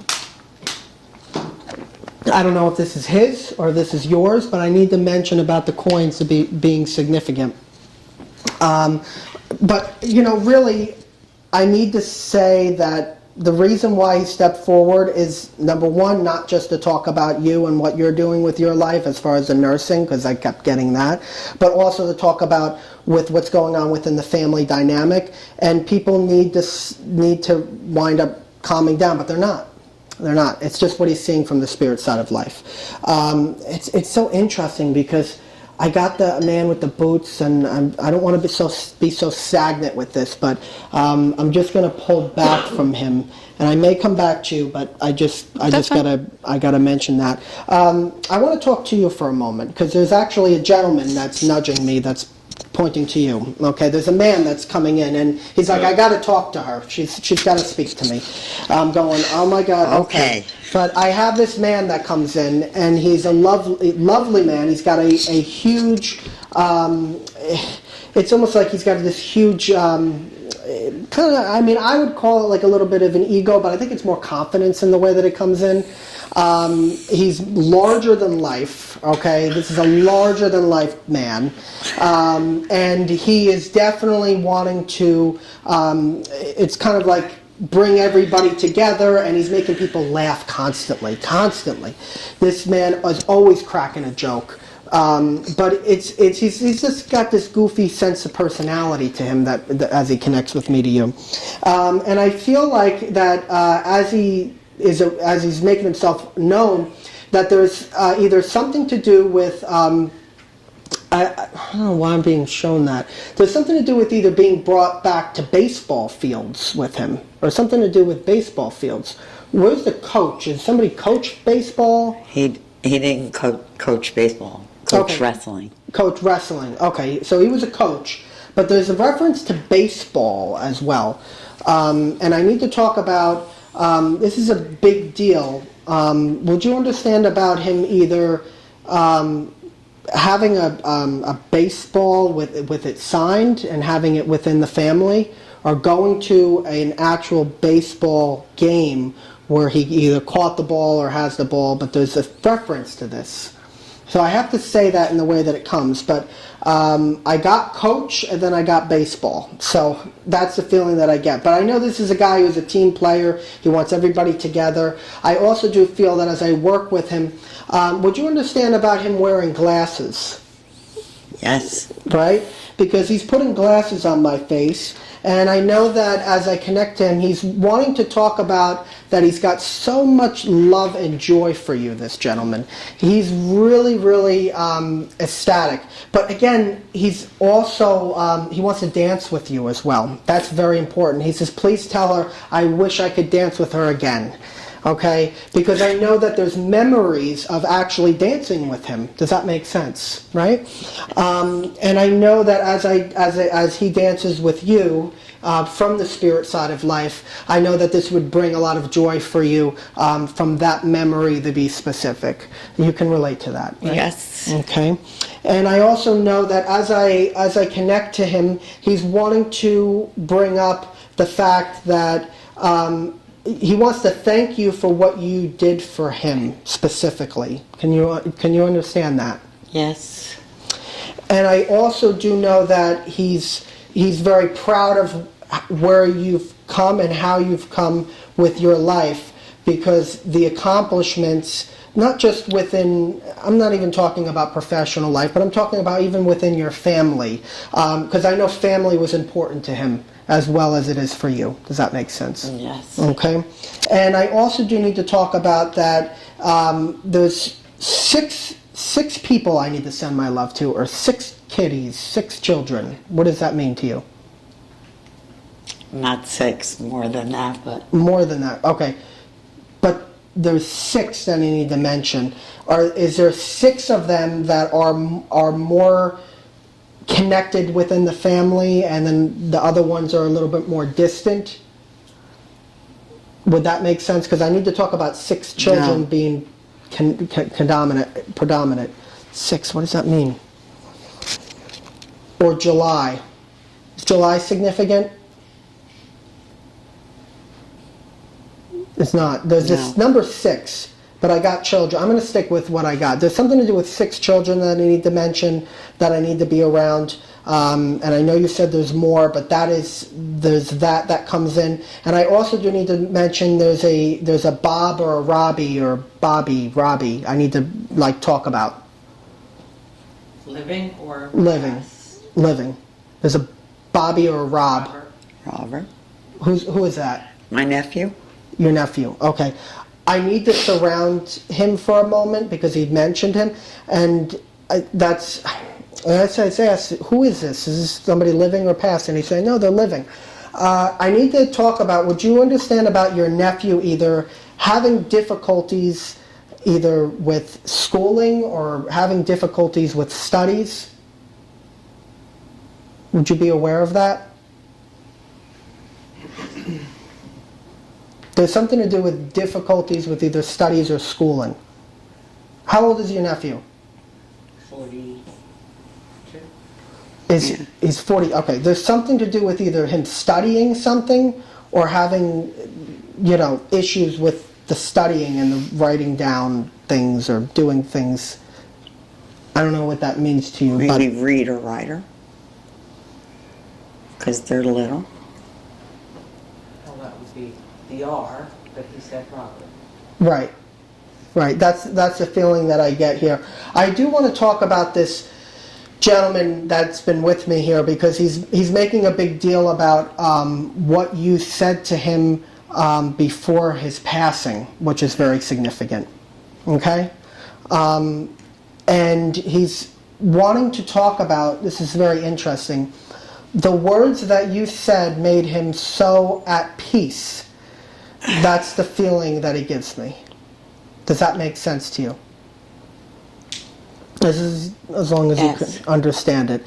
I don't know if this is his or this is yours, but I need to mention about the coins to being significant. But really, I need to say that the reason why he stepped forward is, number one, not just to talk about you and what you're doing with your life as far as the nursing, because I kept getting that, but also to talk about with what's going on within the family dynamic. And people need to wind up calming down, but they're not. They're not. It's just what he's seeing from the spirit side of life. It's so interesting because I got the man with the boots, and I don't want to be so stagnant with this, but I'm just going to pull back from him, and I may come back to you, but I gotta mention that. I want to talk to you for a moment because there's actually a gentleman that's nudging me, that's pointing to you. Okay, there's a man that's coming in, and he's like, I got to talk to her. She's got to speak to me. I'm going, oh my God. Okay. But I have this man that comes in, and he's a lovely man. He's got a huge, it's almost like he's got this huge, I would call it like a little bit of an ego, but I think it's more confidence in the way that it comes in. He's larger than life, okay? This is a larger than life man. And he is definitely wanting to, it's kind of like bring everybody together, and he's making people laugh constantly. This man is always cracking a joke. But he's just got this goofy sense of personality to him that as he connects with me to you. And I feel like that as he's making himself known, that there's either something to do with, I don't know why I'm being shown that. There's something to do with either being brought back to baseball fields with him, or something to do with baseball fields. Where's the coach? Is somebody coach baseball?
He didn't coach baseball. Coach wrestling.
Coach wrestling. Okay, so he was a coach, but there's a reference to baseball as well. And I need to talk about, this is a big deal. Would you understand about him either having a baseball with it signed and having it within the family, or going to an actual baseball game where he either caught the ball or has the ball, but there's a reference to this. So I have to say that in the way that it comes, but I got coach and then I got baseball. So that's the feeling that I get. But I know this is a guy who's a team player. He wants everybody together. I also do feel that as I work with him, would you understand about him wearing glasses?
Yes.
Right? Because he's putting glasses on my face, and I know that as I connect to him, he's wanting to talk about that he's got so much love and joy for you, this gentleman. He's really, really ecstatic. But again, he's also, he wants to dance with you as well. That's very important. He says, please tell her, I wish I could dance with her again. Okay, because I know that there's memories of actually dancing with him. Does that make sense, right? And I know that as he dances with you from the spirit side of life, I know that this would bring a lot of joy for you from that memory, to be specific. You can relate to that, right?
Yes.
Okay, and I also know that as I connect to him, he's wanting to bring up the fact that. He wants to thank you for what you did for him specifically. Can you understand that?
Yes.
And I also do know that he's very proud of where you've come and how you've come with your life, because the accomplishments, not just within, I'm not even talking about professional life, but I'm talking about even within your family, because I know family was important to him as well as it is for you. Does that make sense?
Yes.
Okay. And I also do need to talk about that there's six people I need to send my love to, or 6 kitties, 6 children. What does that mean to you?
Not 6, more than that, but
More than that. Okay. But there's 6 that I need to mention. Is there 6 of them that are more connected within the family, and then the other ones are a little bit more distant? Would that make sense? Because I need to talk about 6 children
No.
being predominant. 6, what does that mean? Or July. Is July significant? It's not. There's this
No.
number 6, but I got children. I'm going to stick with what I got. There's something to do with 6 children that I need to mention, that I need to be around. And I know you said there's more, but there's that comes in. And I also do need to mention there's a Bob or a Robbie or Robbie. I need to talk about
Living or
living.
past?
Living. There's a Bobby or a Rob.
Robert?
Robert,
Who is that?
my nephew.
Your nephew. Okay. I need to surround him for a moment because he mentioned him, and I say, who is this? Is this somebody living or past? And he's saying, no, they're living. I need to talk about, would you understand about your nephew either having difficulties either with schooling or having difficulties with studies? Would you be aware of that? There's something to do with difficulties with either studies or schooling. How old is your nephew?
42.
He's 40. Okay, there's something to do with either him studying something or having, issues with the studying and the writing down things or doing things. I don't know what that means to you,
Maybe read or writer. Because they're little.
Well, that would be the R, but he said Robert.
but right. That's the feeling that I get here. I do want to talk about this gentleman that's been with me here because he's making a big deal about what you said to him before his passing, which is very significant. Okay? And he's wanting to talk about, this is very interesting, the words that you said made him so at peace. That's the feeling that he gives me. Does that make sense to you? This is as long as
Yes.
you can understand it.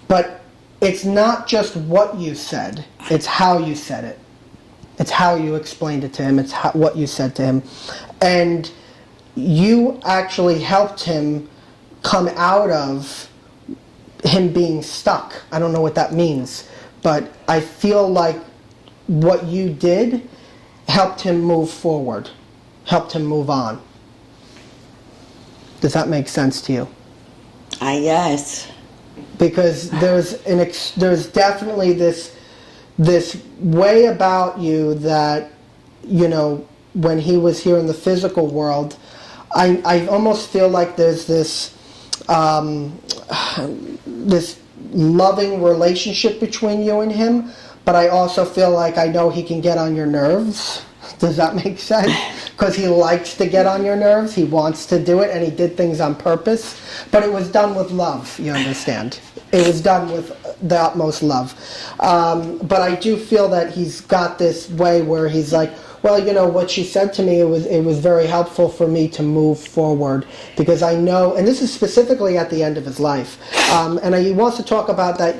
But it's not just what you said, it's how you said it. It's how you explained it to him, it's what you said to him. And you actually helped him come out of him being stuck. I don't know what that means, but I feel like what you did helped him move forward, helped him move on. Does that make sense to you?
I guess.
Because there's definitely this way about you that, you know, when he was here in the physical world, I almost feel like there's this this loving relationship between you and him, but I also feel like I know he can get on your nerves. Does that make sense? Because he likes to get on your nerves, he wants to do it, and he did things on purpose, but it was done with love, you understand? It was done with the utmost love. But I do feel that he's got this way where he's like, well, you know, what she said to me, it was very helpful for me to move forward, because I know, and this is specifically at the end of his life, and he wants to talk about that.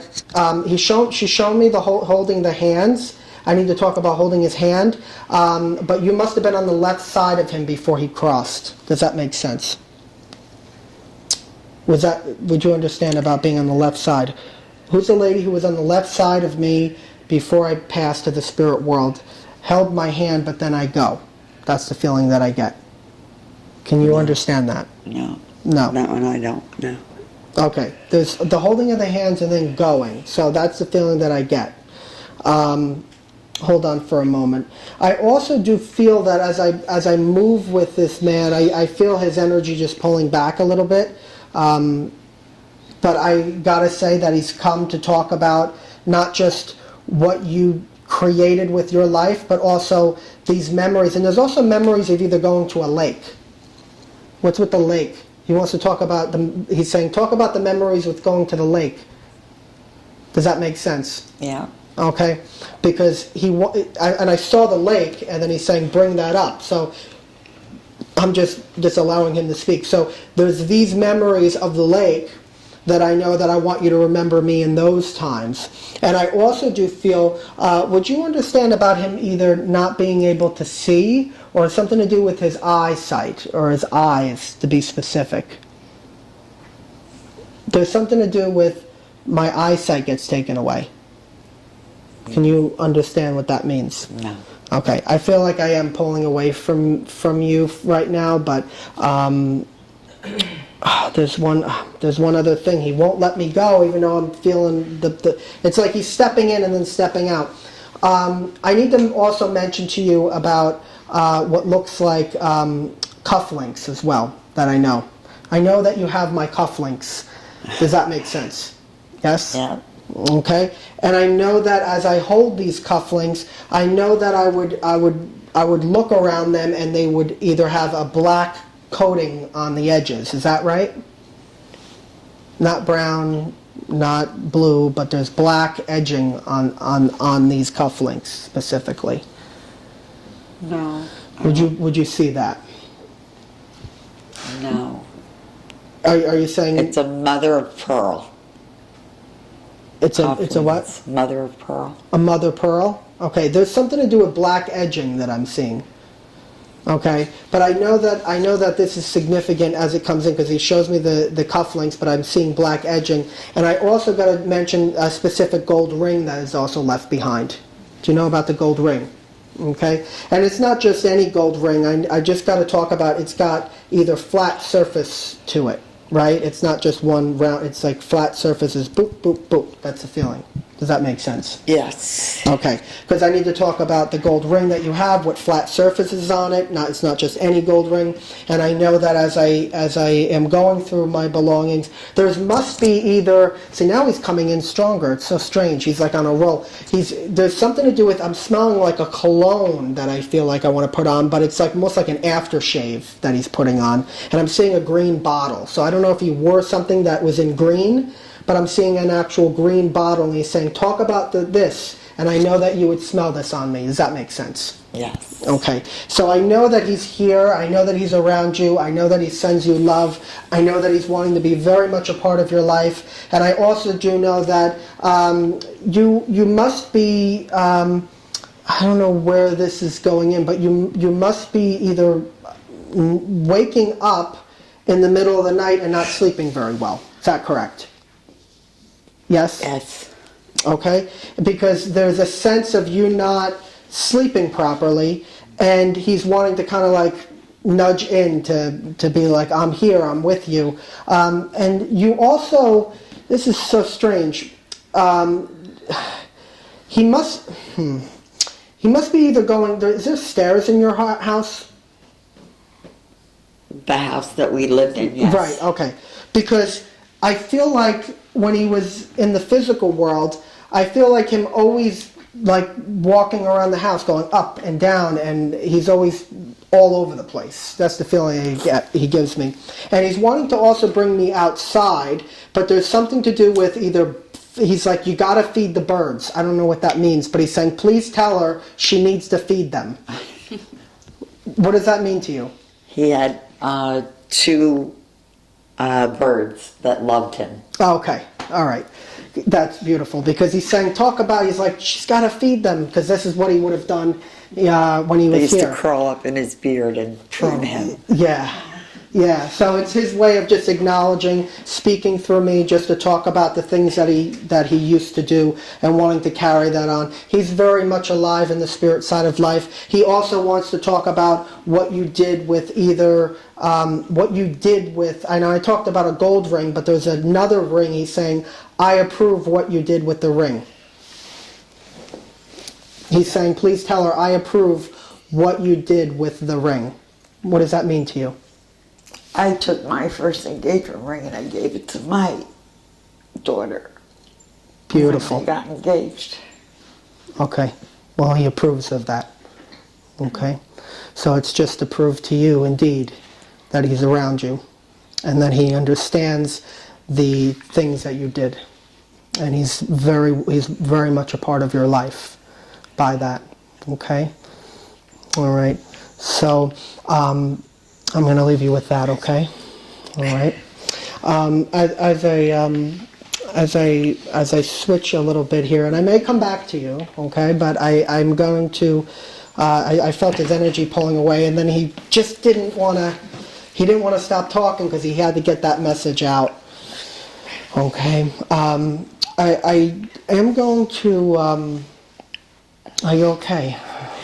She's shown me the holding the hands. I need to talk about holding his hand, but you must have been on the left side of him before he crossed. Does that make sense? Would you understand about being on the left side? Who's the lady who was on the left side of me before I passed to the spirit world? Held my hand, but then I go. That's the feeling that I get. Can you understand that?
No.
No.
That one I don't, no.
Okay. There's the holding of the hands and then going. So that's the feeling that I get. Hold on for a moment. I also do feel that as I move with this man, I feel his energy just pulling back a little bit. But I gotta say that he's come to talk about not just what you created with your life, but also these memories. And there's also memories of either going to a lake. What's with the lake? He wants to talk about he's saying, talk about the memories with going to the lake. Does that make sense?
Yeah.
Okay, because I saw the lake, and then he's saying, bring that up. So I'm just allowing him to speak. So there's these memories of the lake that I know that I want you to remember me in those times. And I also do feel, would you understand about him either not being able to see, or something to do with his eyesight, or his eyes, to be specific? There's something to do with my eyesight gets taken away. Can you understand what that means?
No.
Okay, I feel like I am pulling away from you right now, but there's one other thing. He won't let me go, even though I'm feeling it's like he's stepping in and then stepping out. I need to also mention to you about what looks like cufflinks as well, that I know. I know that you have my cufflinks. Does that make sense? Yes?
Yeah.
Okay, and I know that as I hold these cufflinks, I know that I would look around them, and they would either have a black coating on the edges. Is that right? Not brown, not blue, but there's black edging on these cufflinks specifically.
No.
Would you see that?
No.
Are you saying
It's a mother of pearl.
it's a what?
Mother of pearl.
A mother pearl? Okay, there's something to do with black edging that I'm seeing. Okay, but I know that this is significant as it comes in, because he shows me the cufflinks, but I'm seeing black edging. And I also got to mention a specific gold ring that is also left behind. Do you know about the gold ring? Okay, and it's not just any gold ring. I just got to talk about, it's got either flat surface to it, right? It's not just one round, it's like flat surfaces, boop, boop, boop. That's the feeling. Does that make sense?
Yes.
Okay, because I need to talk about the gold ring that you have, what flat surfaces on it. It's not just any gold ring. And I know that as I am going through my belongings, there must be either. See, now he's coming in stronger. It's so strange. He's like on a roll. There's something to do with. I'm smelling like a cologne that I feel like I want to put on, but it's like almost like an aftershave that he's putting on. And I'm seeing a green bottle. So I don't know if he wore something that was in green, but I'm seeing an actual green bottle, and he's saying, talk about this, and I know that you would smell this on me. Does that make sense?
Yes.
Okay, so I know that he's here, I know that he's around you, I know that he sends you love, I know that he's wanting to be very much a part of your life, and I also do know that you must be, I don't know where this is going in, but you must be either waking up in the middle of the night and not sleeping very well. Is that correct? Yes?
Yes.
Okay? Because there's a sense of you not sleeping properly, and he's wanting to kind of like nudge in to be like, I'm here, I'm with you. And you also, this is so strange, he must be either going, is there stairs in your house?
The house that we lived in, yes.
Right, okay. Because I feel like when he was in the physical world, I feel like him always like walking around the house going up and down, and he's always all over the place. That's the feeling he gives me. And he's wanting to also bring me outside, but there's something to do with either, he's like, you gotta feed the birds. I don't know what that means, but he's saying, please tell her she needs to feed them. What does that mean to you?
He had 2 birds that loved him.
Okay, all right. That's beautiful, because he's saying, he's like, she's got to feed them, because this is what he would have done when he was
They used
here.
to crawl up in his beard and prune him.
Yeah. So it's his way of just acknowledging, speaking through me, just to talk about the things that he used to do and wanting to carry that on. He's very much alive in the spirit side of life. He also wants to talk about what you did with I know I talked about a gold ring, but there's another ring. He's saying, I approve what you did with the ring. He's saying, please tell her, I approve what you did with the ring. What does that mean to you?
I took my first engagement ring and I gave it to my daughter.
Beautiful.
When they got engaged.
Okay. Well, he approves of that. Okay. So it's just to prove to you, indeed, that he's around you and that he understands the things that you did. And he's very much a part of your life by that. Okay? All right. So, I'm going to leave you with that, okay? All right. As I switch a little bit here, and I may come back to you, okay? But I'm going to. I felt his energy pulling away, and then he just didn't want to. He didn't want to stop talking because he had to get that message out. Okay. I am going to. Are you okay?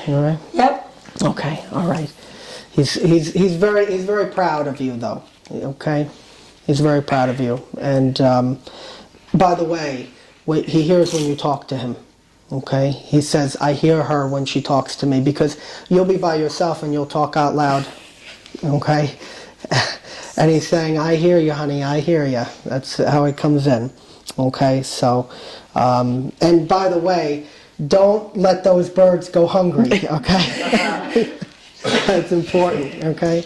You all right?
Yep.
Okay. All right. He's very proud of you, though. Okay, he's very proud of you. And by the way, he hears when you talk to him. Okay, he says, "I hear her when she talks to me," because you'll be by yourself and you'll talk out loud. Okay, and he's saying, "I hear you, honey. I hear you." That's how it comes in. Okay, so and by the way, don't let those birds go hungry. Okay. That's important, okay?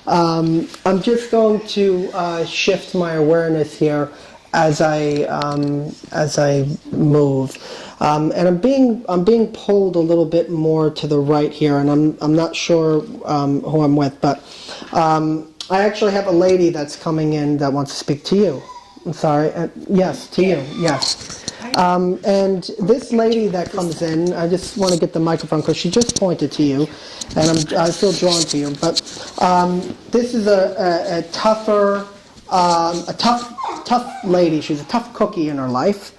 I'm just going to shift my awareness here as I move, and I'm being pulled a little bit more to the right here, and I'm not sure who I'm with, but I actually have a lady that's coming in that wants to speak to you. I'm sorry. Yes, to you. Yes. And this lady that comes in, I just want to get the microphone because she just pointed to you, and I feel drawn to you. But this is a tough lady. She's a tough cookie in her life.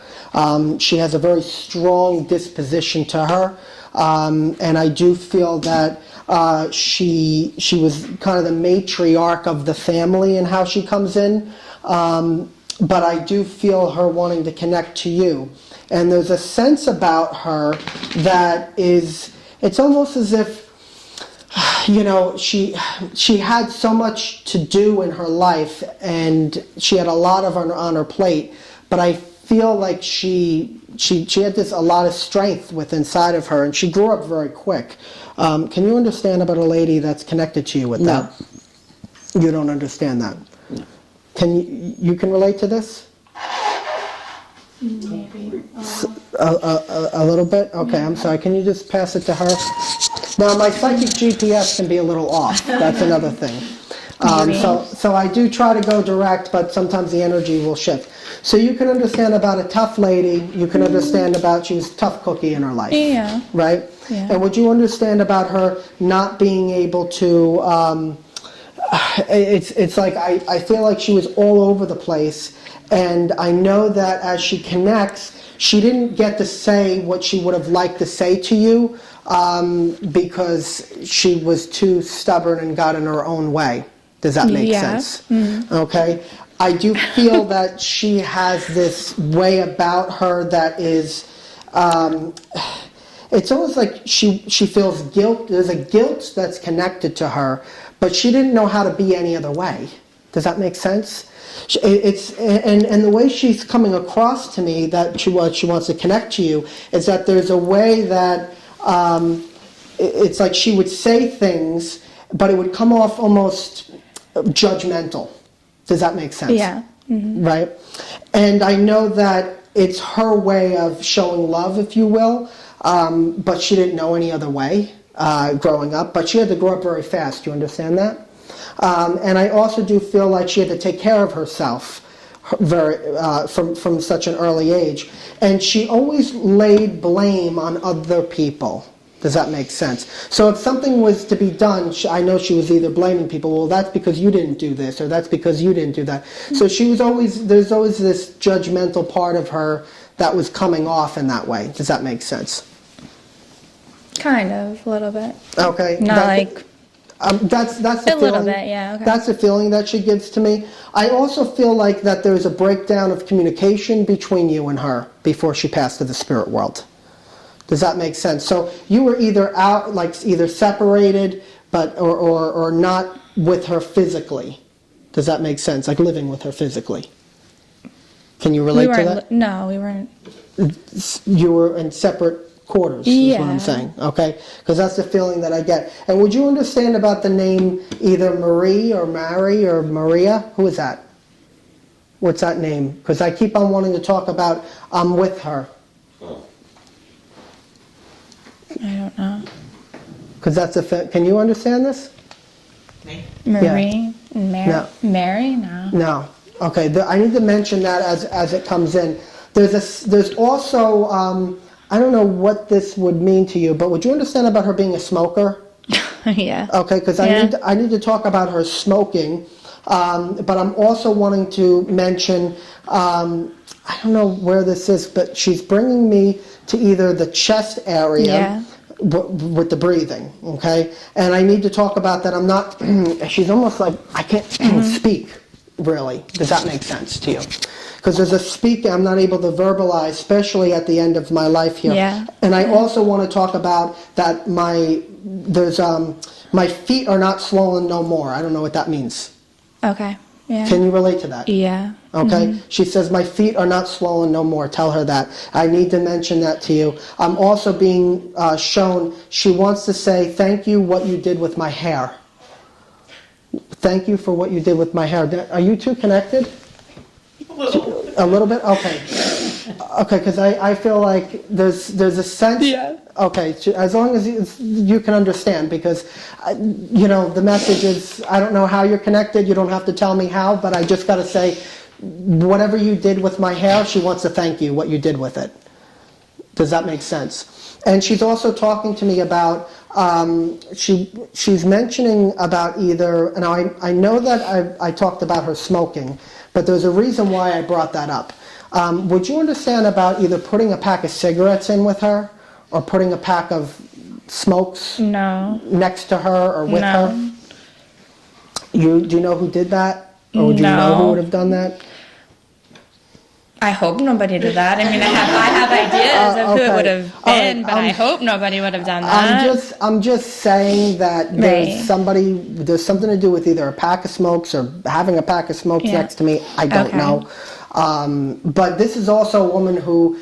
She has a very strong disposition to her, and I do feel that she was kind of the matriarch of the family in how she comes in. But I do feel her wanting to connect to you. And there's a sense about her that is, it's almost as if, you know, she had so much to do in her life and she had a lot on her plate, but I feel like she had a lot of strength within inside of her, and she grew up very quick. Can you understand about a lady that's connected to you with that? You don't understand that? Can you can relate to this?
Maybe.
A little bit? Okay, I'm sorry. Can you just pass it to her? Now, my psychic GPS can be a little off. That's another thing. So I do try to go direct, but sometimes the energy will shift. So you can understand about a tough lady. You can understand about she's a tough cookie in her life.
Yeah.
Right?
Yeah.
And would you understand about her not being able to... It's like I feel like she was all over the place, and I know that as she connects, she didn't get to say what she would have liked to say to you because she was too stubborn and got in her own way. Does that make sense? Okay. I do feel that she has this way about her that is, it's almost like she feels guilt. There's a guilt that's connected to her, but she didn't know how to be any other way. Does that make sense? And the way she's coming across to me that she wants to connect to you is that there's a way that it's like she would say things, but it would come off almost judgmental. Does that make sense?
Yeah.
Right? And I know that it's her way of showing love, if you will, but she didn't know any other way growing up, but she had to grow up very fast. You understand that? And I also do feel like she had to take care of herself from such an early age. And she always laid blame on other people. Does that make sense? So if something was to be done, I know she was either blaming people, well, that's because you didn't do this, or that's because you didn't do that. So there's always this judgmental part of her that was coming off in that way. Does that make sense?
Kind of, a little bit.
Okay.
Not like...
That's the
A little
feeling,
bit, yeah, okay.
That's the feeling that she gives to me. I also feel like that there's a breakdown of communication between you and her before she passed to the spirit world. Does that make sense? So you were either out, like either separated, but or not with her physically. Does that make sense? Like living with her physically. Can you relate to that?
No, we weren't.
You were in separate quarters, is what I'm
Yeah.
saying, okay? Because that's the feeling that I get. And would you understand about the name either Marie or Mary or Maria? Who is that? What's that name? Because I keep on wanting to talk about I'm with her.
I don't know.
Because that's can you understand this?
Marie?
No.
Mary? No.
No. Okay, I need to mention that as it comes in. There's also, I don't know what this would mean to you, but would you understand about her being a smoker?
Yeah.
Okay, because
Yeah.
I need to talk about her smoking, but I'm also wanting to mention, I don't know where this is, but she's bringing me to either the chest area
Yeah.
with the breathing, okay? And I need to talk about that. I'm not, she's almost like, I can't speak, really. Does that make sense to you? Because there's a speaking I'm not able to verbalize, especially at the end of my life here.
Yeah.
And I also want to talk about that my feet are not swollen no more. I don't know what that means.
Okay. Yeah.
Can you relate to that?
Yeah.
Okay. She says, my feet are not swollen no more. Tell her that. I need to mention that to you. I'm also being shown, she wants to say, thank you what you did with my hair. Thank you for what you did with my hair. Are you two connected? A little bit? Okay. Okay, because I feel like there's a sense.
Yeah.
Okay, as long as you can understand, because, the message is, I don't know how you're connected, you don't have to tell me how, but I just got to say, whatever you did with my hair, she wants to thank you, what you did with it. Does that make sense? And she's also talking to me about, she's mentioning about either, and I know that I talked about her smoking, but there's a reason why I brought that up. Would you understand about either putting a pack of cigarettes in with her, or putting a pack of smokes
No.
next to her or with
No.
her? Do you know who did that? Or do you know who
No.
would have done that?
I hope nobody did that. I mean, I have ideas of who
okay.
it would have
All right,
been, but I hope nobody would have done that.
I'm just saying that there's
Right.
there's something to do with either a pack of smokes or having a pack of smokes
Yeah.
next to me. I don't
Okay.
know. But this is also a woman who,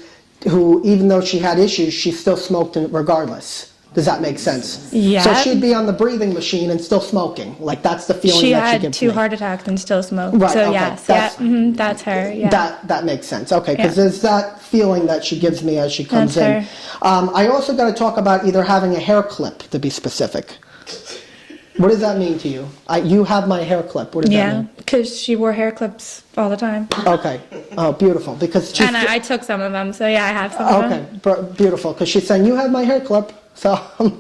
even though she had issues, she still smoked regardless. Does that make sense?
Yeah.
So she'd be on the breathing machine and still smoking. Like, that's the feeling
She
that she
had
gives
2
me.
heart attacks and still smoked.
Right,
So
okay,
yes,
that's-
that's her. Yeah.
That makes sense. Okay, because
Yeah.
there's that feeling that she gives me as she comes
That's
in. I also got to talk about either having a hair clip, to be specific. What does that mean to you? You have my hair clip. What does that
Yeah,
mean?
because she wore hair clips all the time.
Okay. Oh, beautiful. Because she's
And I took some of them, so yeah, I have some of
okay,
them.
beautiful. Because she's saying you have my hair clip, so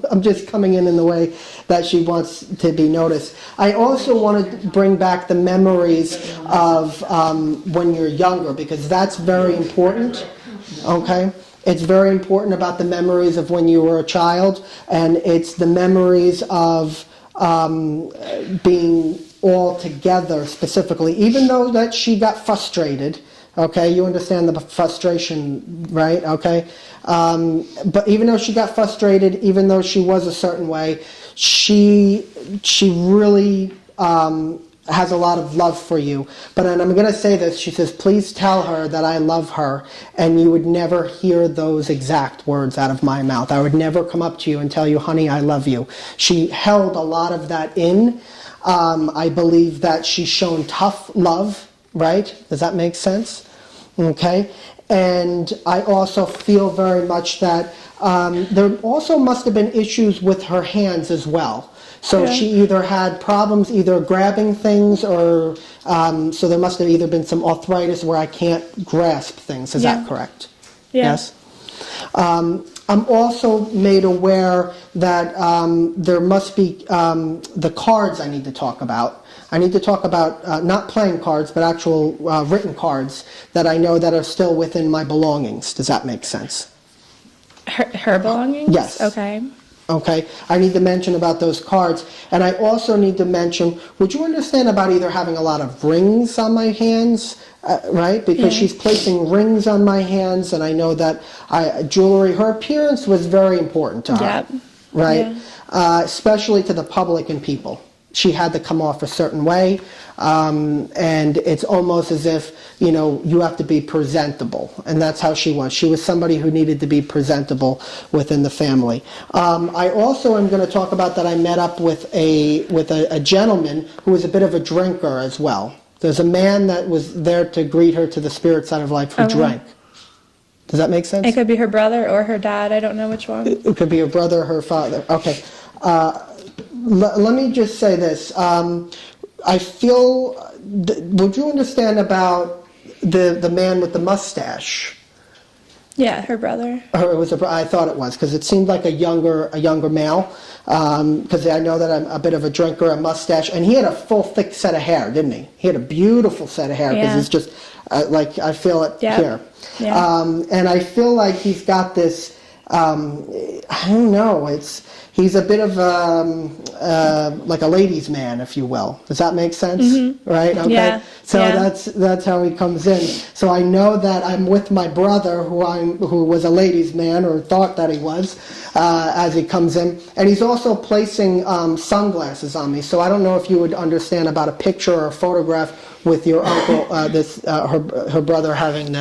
I'm just coming in the way that she wants to be noticed. I also want to bring back the memories of when you're younger, because that's very important. Okay? It's very important about the memories of when you were a child, and it's the memories of being all together specifically, even though that she got frustrated. Okay, you understand the frustration, right? Okay, but even though she got frustrated, even though she was a certain way, she really has a lot of love for you. But and I'm going to say this, she says, please tell her that I love her, and you would never hear those exact words out of my mouth. I would never come up to you and tell you, honey, I love you. She held a lot of that in. I believe that she's shown tough love, right? Does that make sense? Okay. And I also feel very much that there also must have been issues with her hands as well. So she either had problems either grabbing things or, so there must have either been some arthritis where I can't grasp things. Is that correct?
Yeah.
Yes? I'm also made aware that there must be the cards I need to talk about. I need to talk about not playing cards, but actual written cards that I know that are still within my belongings. Does that make sense?
Her belongings?
Yes.
Okay.
Okay, I need to mention about those cards. And I also need to mention, would you understand about either having a lot of rings on my hands, right? Because she's placing rings on my hands, and I know that jewelry, her appearance was very important to her,
Yep.
right? Especially to the public and people. She had to come off a certain way, and it's almost as if, you know, you have to be presentable, and that's how she was. She was somebody who needed to be presentable within the family. I also am going to talk about that I met up with a gentleman who was a bit of a drinker as well. There's a man that was there to greet her to the spirit side of life who drank. Does that make sense?
It could be her brother or her dad. I don't know which one.
It could be her brother or her father. Okay. Let me just say this. I feel, would you understand about the man with the mustache?
Yeah, her brother.
Or it was I thought it was, because it seemed like a younger male. Because I know that I'm a bit of a drinker, a mustache, and he had a full, thick set of hair, didn't he? He had a beautiful set of hair, because it's just like I feel it here.
Yeah.
And I feel like he's got this. I don't know. He's a bit of like a ladies' man, if you will. Does that make sense? Right? Okay.
Yeah.
So that's how he comes in. So I know that I'm with my brother, who was a ladies' man, or thought that he was, as he comes in, and he's also placing sunglasses on me. So I don't know if you would understand about a picture or a photograph with your uncle, her brother having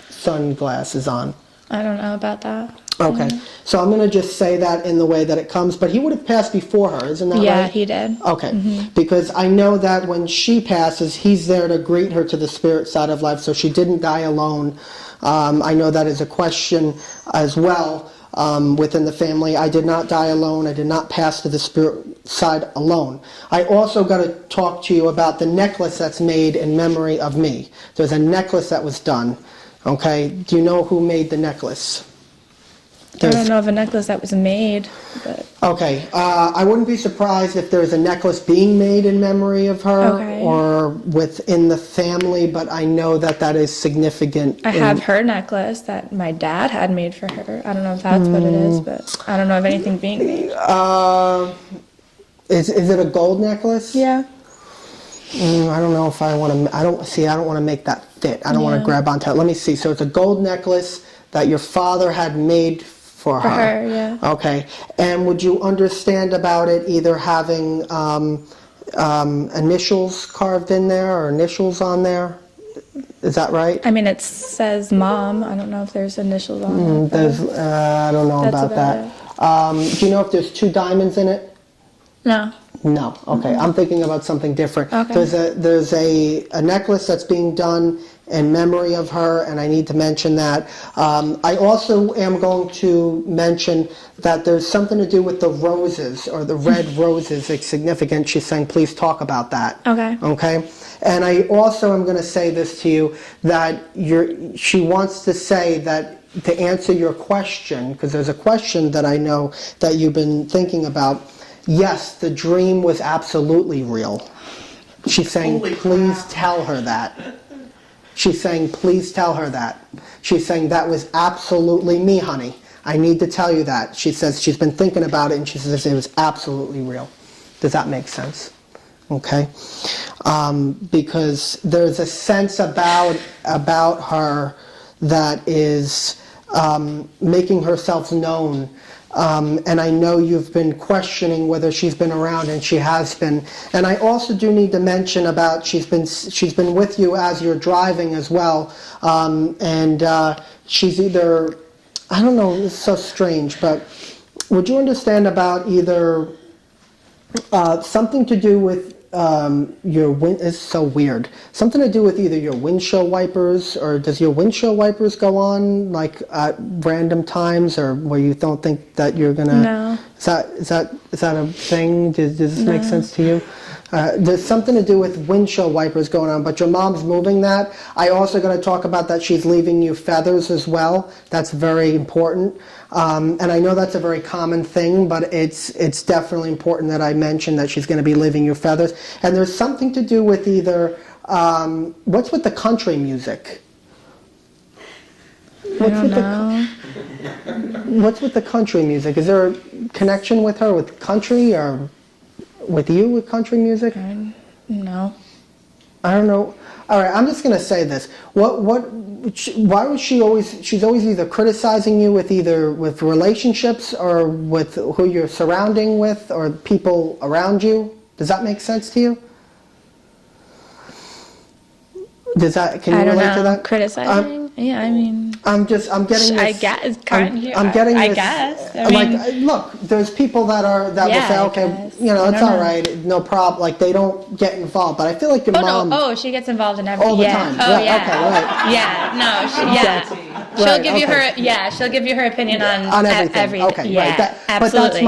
sunglasses on.
I don't know about that.
Okay, so I'm going to just say that in the way that it comes, but he would have passed before her, isn't that right?
Yeah, he did.
Okay, because I know that when she passes, he's there to greet her to the spirit side of life, so she didn't die alone. I know that is a question as well within the family. I did not die alone. I did not pass to the spirit side alone. I also got to talk to you about the necklace that's made in memory of me. There's a necklace that was done. Okay, do you know who made the necklace?
I don't know of a necklace that was made, but...
Okay, I wouldn't be surprised if there's a necklace being made in memory of her or within the family, but I know that that is significant.
I have her necklace that my dad had made for her. I don't know if that's what it is, but I don't know of anything being made.
Is it a gold necklace?
Yeah.
I don't know if I want to, I don't want to make that fit. I don't want to grab onto it. Let me see. So it's a gold necklace that your father had made for her.
For her, yeah.
Okay. And would you understand about it either having initials carved in there or initials on there? Is that right?
I mean, it says mom. I don't know if there's initials on it.
I don't know about that. Do you know if there's 2 diamonds in it?
No.
No. Okay. I'm thinking about something different.
Okay.
There's a necklace that's being done in memory of her, and I need to mention that. I also am going to mention that there's something to do with the roses, or the red roses. It's significant. She's saying, please talk about that.
Okay.
Okay? And I also am going to say this to you, that she wants to say that to answer your question, because there's a question that I know that you've been thinking about. Yes, the dream was absolutely real. She's saying, please tell her that. She's saying, please tell her that. She's saying, that was absolutely me, honey. I need to tell you that. She says she's been thinking about it, and she says it was absolutely real. Does that make sense? Okay? Because there's a sense about her that is making herself known. And I know you've been questioning whether she's been around, and she has been. And I also do need to mention about she's been with you as you're driving as well. She's either, I don't know, it's so strange, but would you understand about either something to do with your it's so weird. Something to do with either your windshield wipers, or does your windshield wipers go on like at random times, or where you don't think that you're gonna?
No.
Is that a thing? Does this make sense to you? There's something to do with windshield wipers going on, but your mom's moving that. I also going to talk about that she's leaving you feathers as well. That's very important. And I know that's a very common thing, but it's definitely important that I mention that she's going to be leaving you feathers. And there's something to do with either, what's with the country music?
I don't know.
What's with the country music? Is there a connection with her with country, or with you with country music?
No.
I don't know. All right, I'm just going to say this. Why was she's always either criticizing you with relationships, or with who you're surrounding with, or people around you? Does that make sense to you? Can you
I don't
relate
know.
to that?
Criticizing? Yeah, I mean,
I'm getting this.
I guess.
I'm getting
I
this.
guess. I mean,
Look, there's people that will
Yeah,
say,
I
okay,
guess.
it's
I don't
all
know.
right, no problem. Like, they don't get involved. But I feel like your mom.
Oh, she gets involved in everything.
All the
yeah.
time.
Oh,
Right,
yeah.
okay, right.
Yeah. No.
Exactly.
She'll
Right,
give you
okay.
she'll give you her opinion on
everything.
everything.
Okay,
yeah,
right.
absolutely.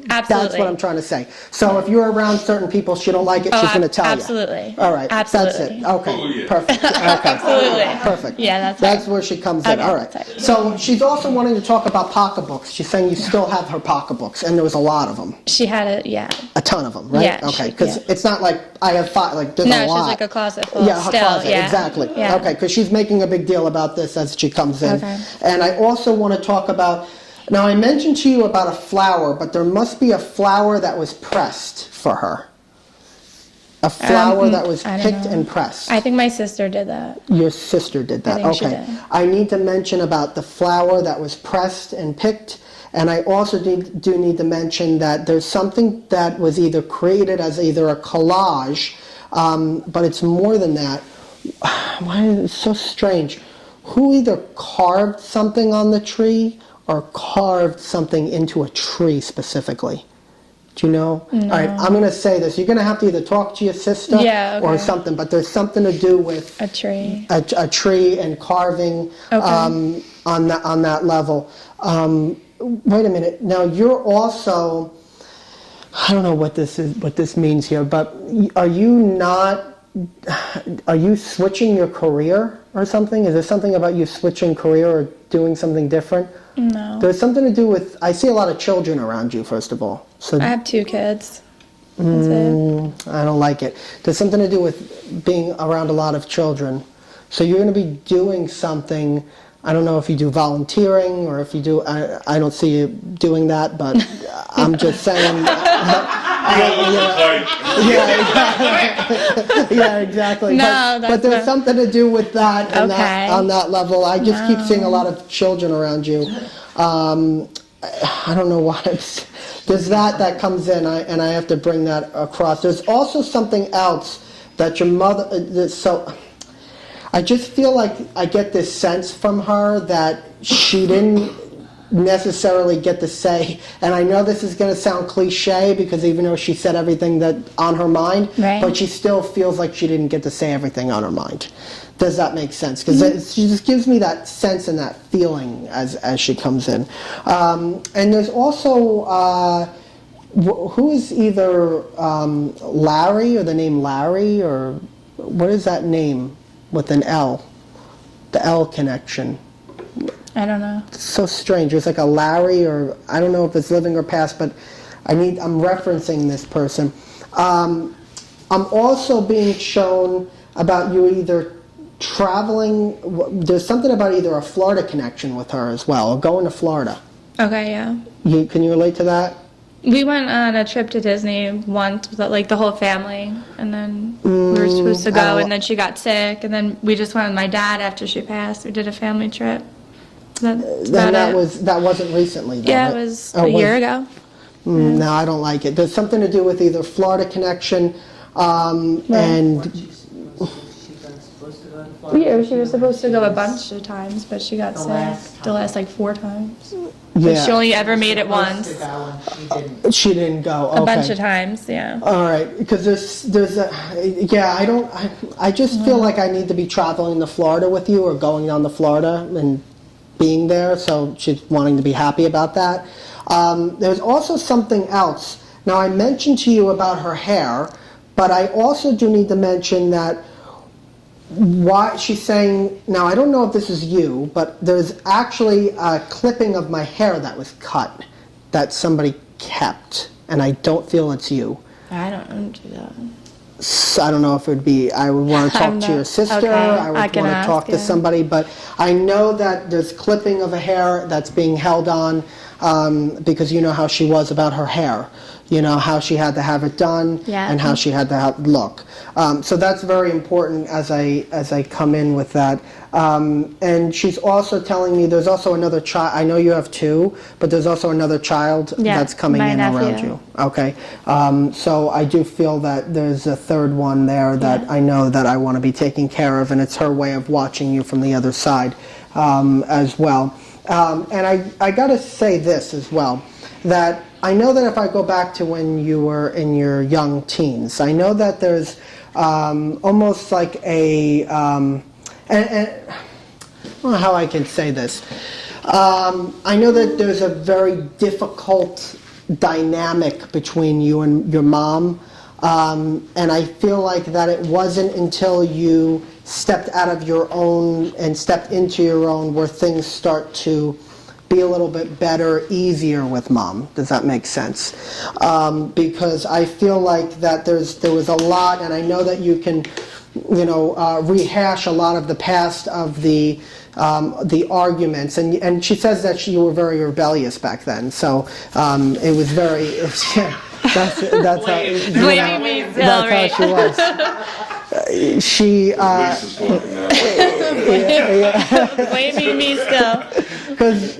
But that's what I'm trying to say. So if you're around certain people, she don't like it, she's going to tell
absolutely.
you. All right.
Absolutely.
That's it. Okay.
Oh, yeah.
Perfect. Okay.
Absolutely.
Perfect.
Yeah,
That's where she comes in.
Okay,
All right.
that's right.
So she's also wanting to talk about pocketbooks. She's saying you still have her pocketbooks, and there was a lot of them.
She had
A ton of them, right?
Yeah,
Okay. Because it's not like I have 5. Like there's
No,
a
she's
lot.
like a closet full.
Yeah, her
still,
closet.
yeah.
Exactly.
Yeah.
Okay. Because she's making a big deal about this as she comes in.
Okay.
And I also want to talk about. Now, I mentioned to you about a flower, but there must be a flower that was pressed for her. A flower that was
I don't
picked
know.
and pressed.
I think my sister did that.
Your sister did that.
I think she
Okay.
did.
I need to mention about the flower that was pressed and picked, and I also do need to mention that there's something that was either created as either a collage, but it's more than that. Why is it so strange? Who either carved something on the tree or carved something into a tree specifically? Do you know?
No.
All right, I'm going to say this. You're going to have to either talk to your sister
Yeah, okay.
or something, but there's something to do with
A tree.
a tree and carving
Okay.
on that level. Wait a minute. Now you're also, I don't know what this means here, but are you switching your career or something? Is there something about you switching career or doing something different?
No.
There's something to do with, I see a lot of children around you, first of all. So
I have 2 kids. That's it.
I don't like it. There's something to do with being around a lot of children. So you're going to be doing something. I don't know if you do volunteering or if you do. I don't see you doing that, but I'm just saying. Yeah, exactly.
No,
but
that's
there's
not-
something to do with that, and
Okay.
on that level. I just keep seeing a lot of children around you. I don't know why. There's that comes in, and I have to bring that across. There's also something else that your mother. So I just feel like I get this sense from her that she didn't necessarily get to say, and I know this is going to sound cliche because even though she said everything that on her mind,
Right.
but she still feels like she didn't get to say everything on her mind. Does that make sense? Because she just gives me that sense and that feeling as she comes in. And there's also who is either Larry or the name Larry, or what is that name with an L? The L connection.
I don't know.
It's so strange. It's like a Larry, or I don't know if it's living or past, but I'm referencing this person. I'm also being shown about you either traveling, there's something about either a Florida connection with her as well, or going to Florida.
Okay, yeah.
Can you relate to that?
We went on a trip to Disney once with like the whole family, and then we were supposed to go, and then she got sick, and then we just went with my dad after she passed. We did a family trip. That's about it.
That wasn't recently, though,
Yeah,
right?
it was
Oh,
a year ago.
No, I don't like it. There's something to do with either Florida connection, and
She was supposed to go to Florida.
Yeah, she was supposed to go a bunch of times, but she got
The
sick.
last
The last like 4 times.
yeah,
She only ever made it
Supposed
once.
to go and she didn't.
she didn't go.
A bunch
Okay.
of times, yeah.
All right, because there's a, yeah, I just feel like I need to be traveling to Florida with you, or going down to Florida and being there, so she's wanting to be happy about that. There's also something else. Now, I mentioned to you about her hair, but I also do need to mention that why she's saying, now I don't know if this is you, but there's actually a clipping of my hair that was cut that somebody kept, and I don't feel it's you.
I don't do that.
So I don't know if it would be, I would want to talk
I'm
to your
not-
sister,
okay,
I would
I
want
can
to
ask,
talk to
yeah.
somebody, but I know that there's clipping of a hair that's being held on, because you know how she was about her hair. You know, how she had to have it done,
Yeah.
and how she had to look. So that's very important as I come in with that. And she's also telling me there's also another child. I know you have 2, but there's also another child
Yeah,
that's coming
my
in around
nephew.
you. Okay. So I do feel that there's a third one there that
Yeah.
I know that I want to be taking care of, and it's her way of watching you from the other side as well. And I got to say this as well, that I know that if I go back to when you were in your young teens, I know that there's almost like and I don't know how I can say this. I know that there's a very difficult dynamic between you and your mom, and I feel like that it wasn't until you stepped out of your own and stepped into your own where things start to be a little bit better, easier with mom. Does that make sense? Because I feel like that there was a lot, and I know that you can, rehash a lot of the past of the arguments, and she says that you were very rebellious back then. So it was very. That's how.
Blaming me still,
That's
right?
how she was. She.
Lisa's walking out.
Blaming me still.
Because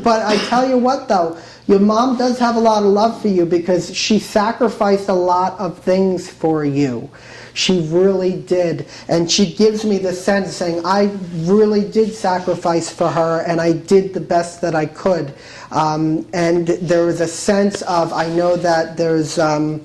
but I tell you what though, your mom does have a lot of love for you because she sacrificed a lot of things for you. She really did. And she gives me the sense saying, I really did sacrifice for her and I did the best that I could. And there was a sense of, I know that there's, and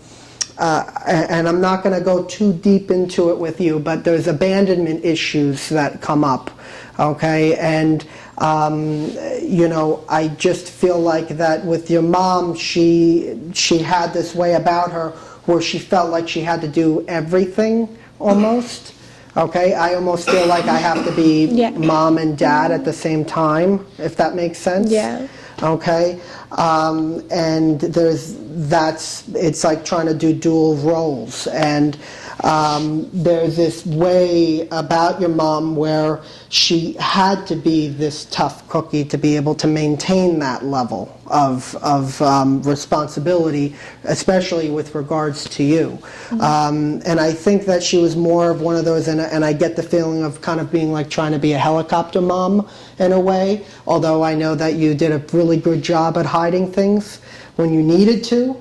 I'm not going to go too deep into it with you, but there's abandonment issues that come up. Okay, and I just feel like that with your mom, she had this way about her where she felt like she had to do everything almost. Okay, I almost feel like I have to be
Yeah.
mom and dad at the same time, if that makes sense.
Yeah.
Okay, and it's like trying to do dual roles, and there's this way about your mom where she had to be this tough cookie to be able to maintain that level of responsibility, especially with regards to you. And I think that she was more of one of those, and I get the feeling of kind of being like trying to be a helicopter mom in a way, although I know that you did a really good job at hiding things when you needed to.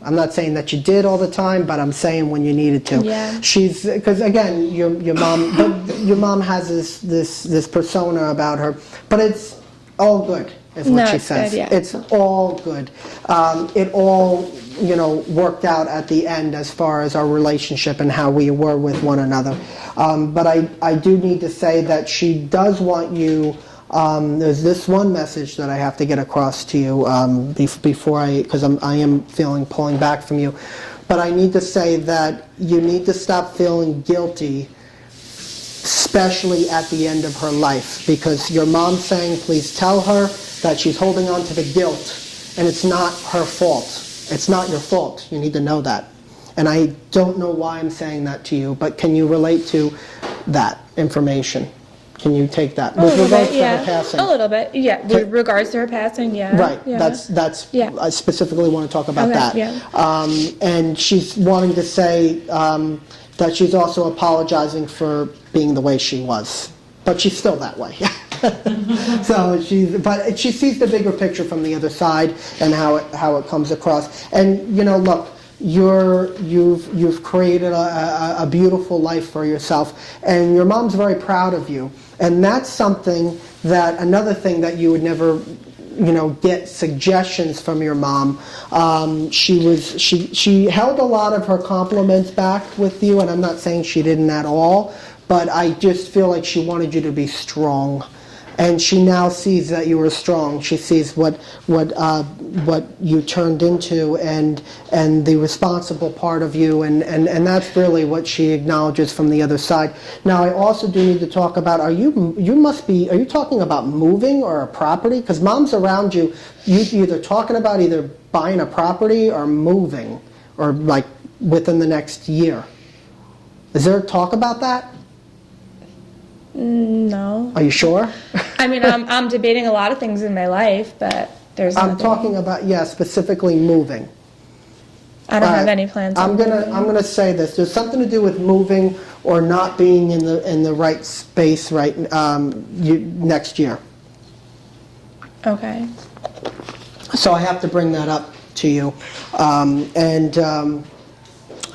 I'm not saying that you did all the time, but I'm saying when you needed to.
Yeah.
She's, because again, your mom has this persona about her, but it's all good, is what
No,
she
it's
says.
good, yeah.
It's all good. It all, worked out at the end as far as our relationship and how we were with one another. But I do need to say that she does want you. There's this one message that I have to get across to you before because I am feeling pulling back from you. But I need to say that you need to stop feeling guilty, especially at the end of her life, because your mom's saying, please tell her that she's holding on to the guilt, and it's not her fault. It's not your fault. You need to know that. And I don't know why I'm saying that to you, but can you relate to that information? Can you take that?
A
With
little
regards
bit,
to her
yeah.
passing.
A little bit, yeah. With regards to her passing, yeah.
Right,
yeah.
that's,
Yeah.
I specifically want to talk about
Okay,
that.
yeah.
And she's wanting to say that she's also apologizing for being the way she was, but she's still that way. So but she sees the bigger picture from the other side and how it comes across. And you know, look, you've created a beautiful life for yourself, and your mom's very proud of you. And that's something that, another thing that you would never, get suggestions from your mom. She held a lot of her compliments back with you, and I'm not saying she didn't at all, but I just feel like she wanted you to be strong. And she now sees that you were strong. She sees what you turned into, and the responsible part of you, and that's really what she acknowledges from the other side. Now, I also do need to talk about, are you talking about moving or a property? Because mom's around you. You either talking about either buying a property or moving, or like within the next year. Is there talk about that?
No.
Are you sure?
I mean, I'm debating a lot of things in my life, but there's
I'm
nothing.
talking about, specifically moving.
I don't have any plans.
I'm
on moving.
gonna say this. There's something to do with moving or not being in the right space next year.
Okay.
So I have to bring that up to you, and I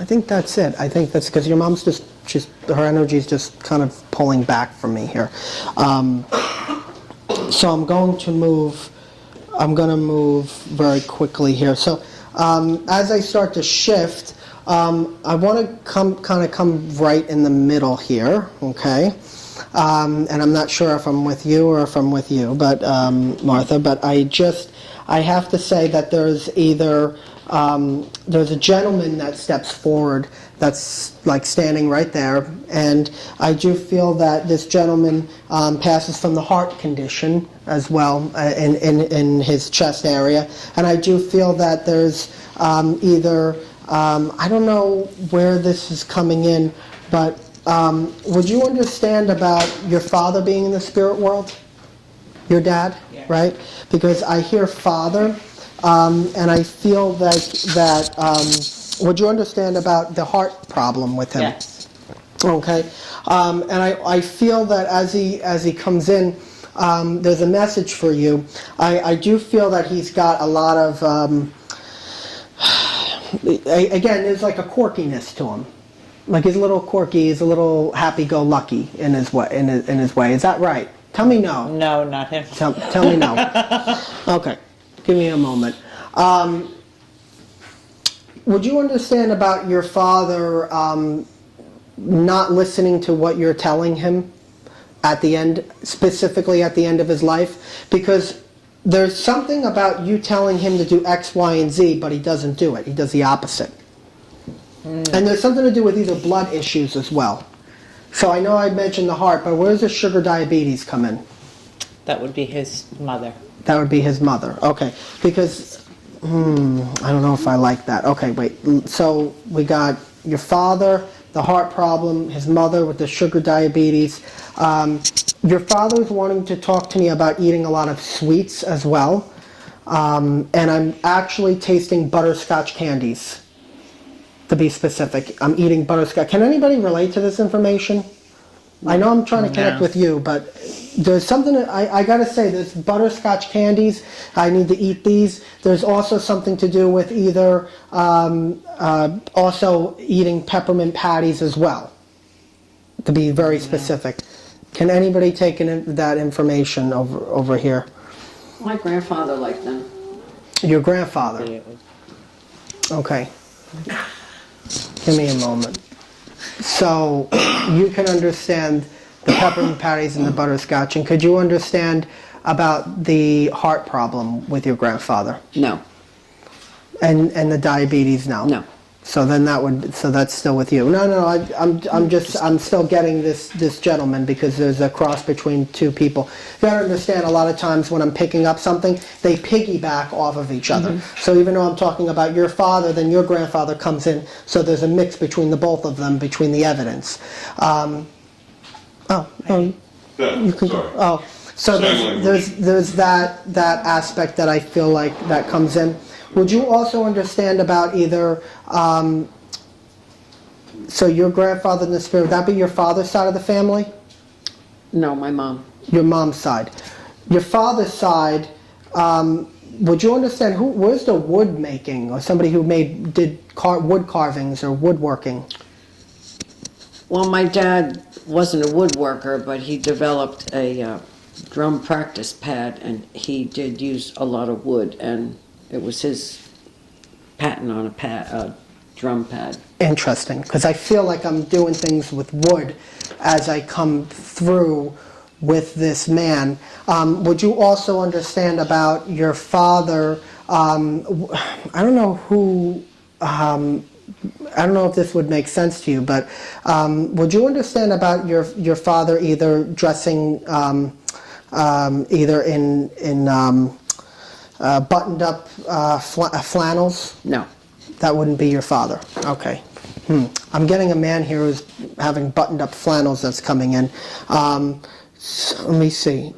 think that's it. I think that's because your mom's her energy's just kind of pulling back from me here. So I'm going to move very quickly here. So as I start to shift, I want to come right in the middle here, okay? And I'm not sure if I'm with you or if I'm with you, but Martha, but I have to say that there's a gentleman that steps forward that's like standing right there, and I do feel that this gentleman passes from the heart condition as well in his chest area, and I do feel that there's either, I don't know where this is coming in, but would you understand about your father being in the spirit world? Your dad, right? Because I hear father, and I feel that would you understand about the heart problem with him?
Yes.
Okay. And I feel that as he comes in, there's a message for you. I do feel that he's got a lot of, again, there's like a quirkiness to him. Like he's a little quirky, he's a little happy-go-lucky in his way. Is that right? Tell me no.
No, not him.
Tell me no. Okay. Give me a moment. Would you understand about your father not listening to what you're telling him at the end, specifically at the end of his life? Because there's something about you telling him to do X, Y, and Z, but he doesn't do it. He does the opposite. And there's something to do with either blood issues as well. So I know I mentioned the heart, but where does the sugar diabetes come in?
That would be his mother.
That would be his mother. Okay. Because, I don't know if I like that. Okay, wait. So we got your father, the heart problem, his mother with the sugar diabetes. Your father's wanting to talk to me about eating a lot of sweets as well. And I'm actually tasting butterscotch candies, to be specific. I'm eating butterscotch. Can anybody relate to this information? I know I'm trying to connect with you, but there's something that I gotta say, there's butterscotch candies. I need to eat these. There's also something to do with either also eating peppermint patties as well, to be very specific. Can anybody take that information over here?
My grandfather liked them.
Your grandfather? Okay. Give me a moment. So you can understand the peppermint patties and the butterscotch, and could you understand about the heart problem with your grandfather?
No.
And the diabetes now?
No.
So then that's still with you. No, I'm still getting this gentleman because there's a cross between two people. You gotta understand, a lot of times when I'm picking up something, they piggyback off of each other. So even though I'm talking about your father, then your grandfather comes in, so there's a mix between the both of them, between the evidence. Oh, oh, you can go.
Sorry.
Oh, so
Sign language.
there's that aspect that I feel like that comes in. Would you also understand about either, so your grandfather in the spirit, would that be your father's side of the family?
No, my mom.
Your mom's side. Your father's side, would you understand where's the wood making, or somebody who did wood carvings or woodworking?
Well, my dad wasn't a woodworker, but he developed a drum practice pad, and he did use a lot of wood, and it was his patent on a drum pad.
Interesting, because I feel like I'm doing things with wood as I come through with this man. Would you also understand about your father? I don't know who. I don't know if this would make sense to you, but would you understand about your father either dressing either in buttoned up flannels?
No.
That wouldn't be your father. Okay. I'm getting a man here who's having buttoned up flannels that's coming in. So let me see.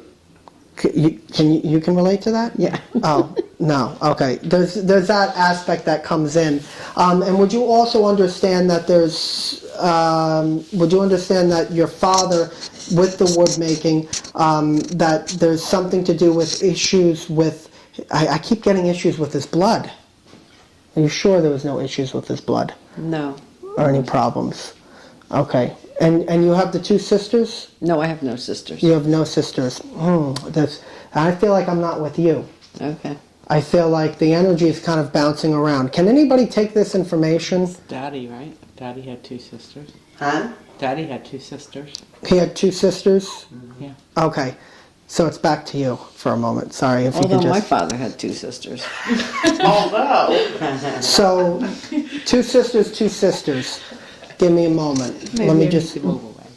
You can relate to that?
Yeah.
Oh, no. Okay. There's that aspect that comes in. And would you also understand that would you understand that your father, with the wood making, that there's something to do with issues with, I keep getting issues with his blood. Are you sure there was no issues with his blood?
No.
Or any problems? Okay. And you have the two sisters?
No, I have no sisters.
You have no sisters. I feel like I'm not with you.
Okay.
I feel like the energy is kind of bouncing around. Can anybody take this information?
Daddy, right? Daddy had two sisters.
Huh?
Daddy had two sisters.
He had two sisters?
Yeah.
Okay. So it's back to you for a moment. Sorry if you
Although
could
my
just...
father had two sisters.
So, two sisters. Give me a moment. Let me just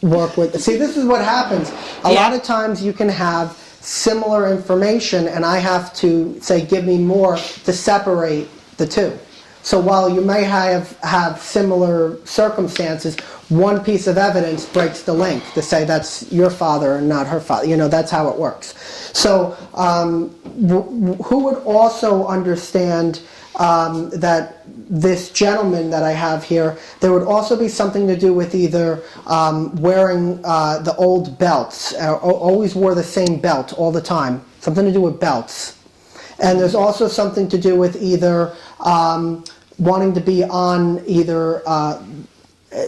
work with... See, this is what happens. A lot of times you can have similar information and I have to say, give me more to separate the two. So while you may have similar circumstances, one piece of evidence breaks the link to say that's your father and not her father. You know, that's how it works. So who would also understand that this gentleman that I have here, there would also be something to do with either wearing the old belts, always wore the same belt all the time, something to do with belts. And there's also something to do with either wanting to be on either,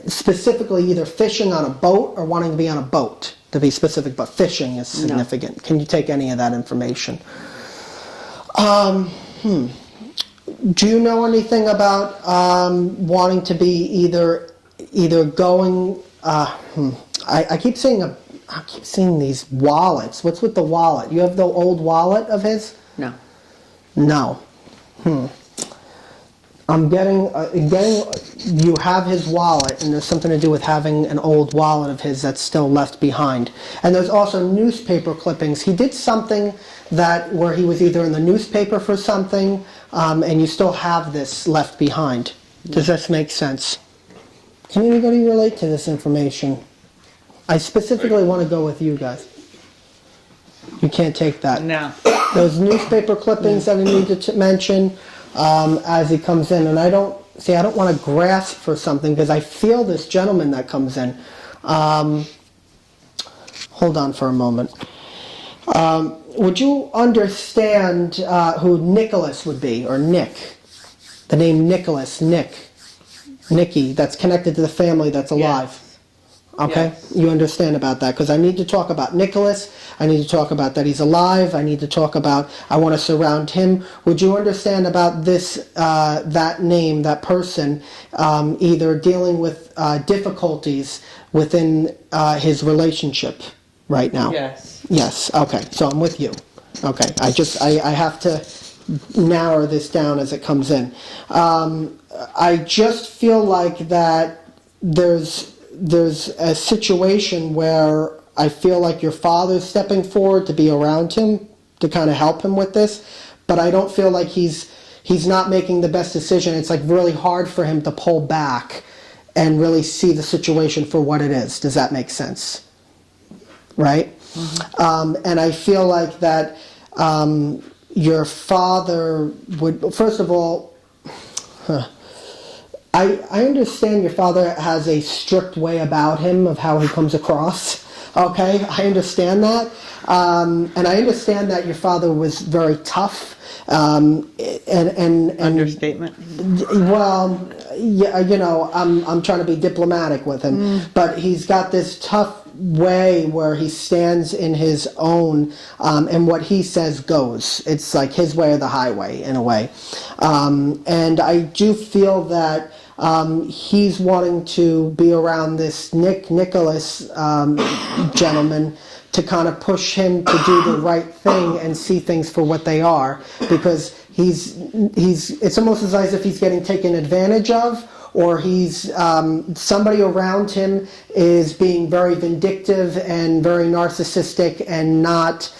specifically either fishing on a boat or wanting to be on a boat, to be specific, but fishing is significant. No. Can you take any of that information? Do you know anything about wanting to be either going? I keep seeing these wallets. What's with the wallet? You have the old wallet of his?
No.
No. I'm getting. You have his wallet, and there's something to do with having an old wallet of his that's still left behind. And there's also newspaper clippings. He did something where he was either in the newspaper for something, and you still have this left behind. Does this make sense? Can anybody relate to this information? I specifically want to go with you guys. You can't take that.
No.
Those newspaper clippings that I need to mention as he comes in, and I don't want to grasp for something because I feel this gentleman that comes in. Hold on for a moment. Would you understand who Nicholas would be, or Nick? The name Nicholas, Nicky, that's connected to the family that's alive.
Yes.
Okay?
Yes.
You understand about that, because I need to talk about Nicholas, I need to talk about that he's alive, I need to talk about, I want to surround him. Would you understand about this, that name, that person, either dealing with difficulties within his relationship right now?
Yes.
Yes, okay, so I'm with you. Okay, I have to narrow this down as it comes in. I just feel like that there's a situation where I feel like your father's stepping forward to be around him, to kind of help him with this, but I don't feel like he's not making the best decision. It's like really hard for him to pull back and really see the situation for what it is. Does that make sense? right? And I feel like that your father would, first of all, I understand your father has a strict way about him of how he comes across. Okay, I understand that, and I understand that your father was very tough. And
Understatement.
well, yeah, you know, I'm trying to be diplomatic with him, but he's got this tough way where he stands in his own, and what he says goes. It's like his way or the highway in a way, and I do feel that he's wanting to be around this Nicholas gentleman to kind of push him to do the right thing and see things for what they are, because it's almost as if he's getting taken advantage of, or he's somebody around him is being very vindictive and very narcissistic and not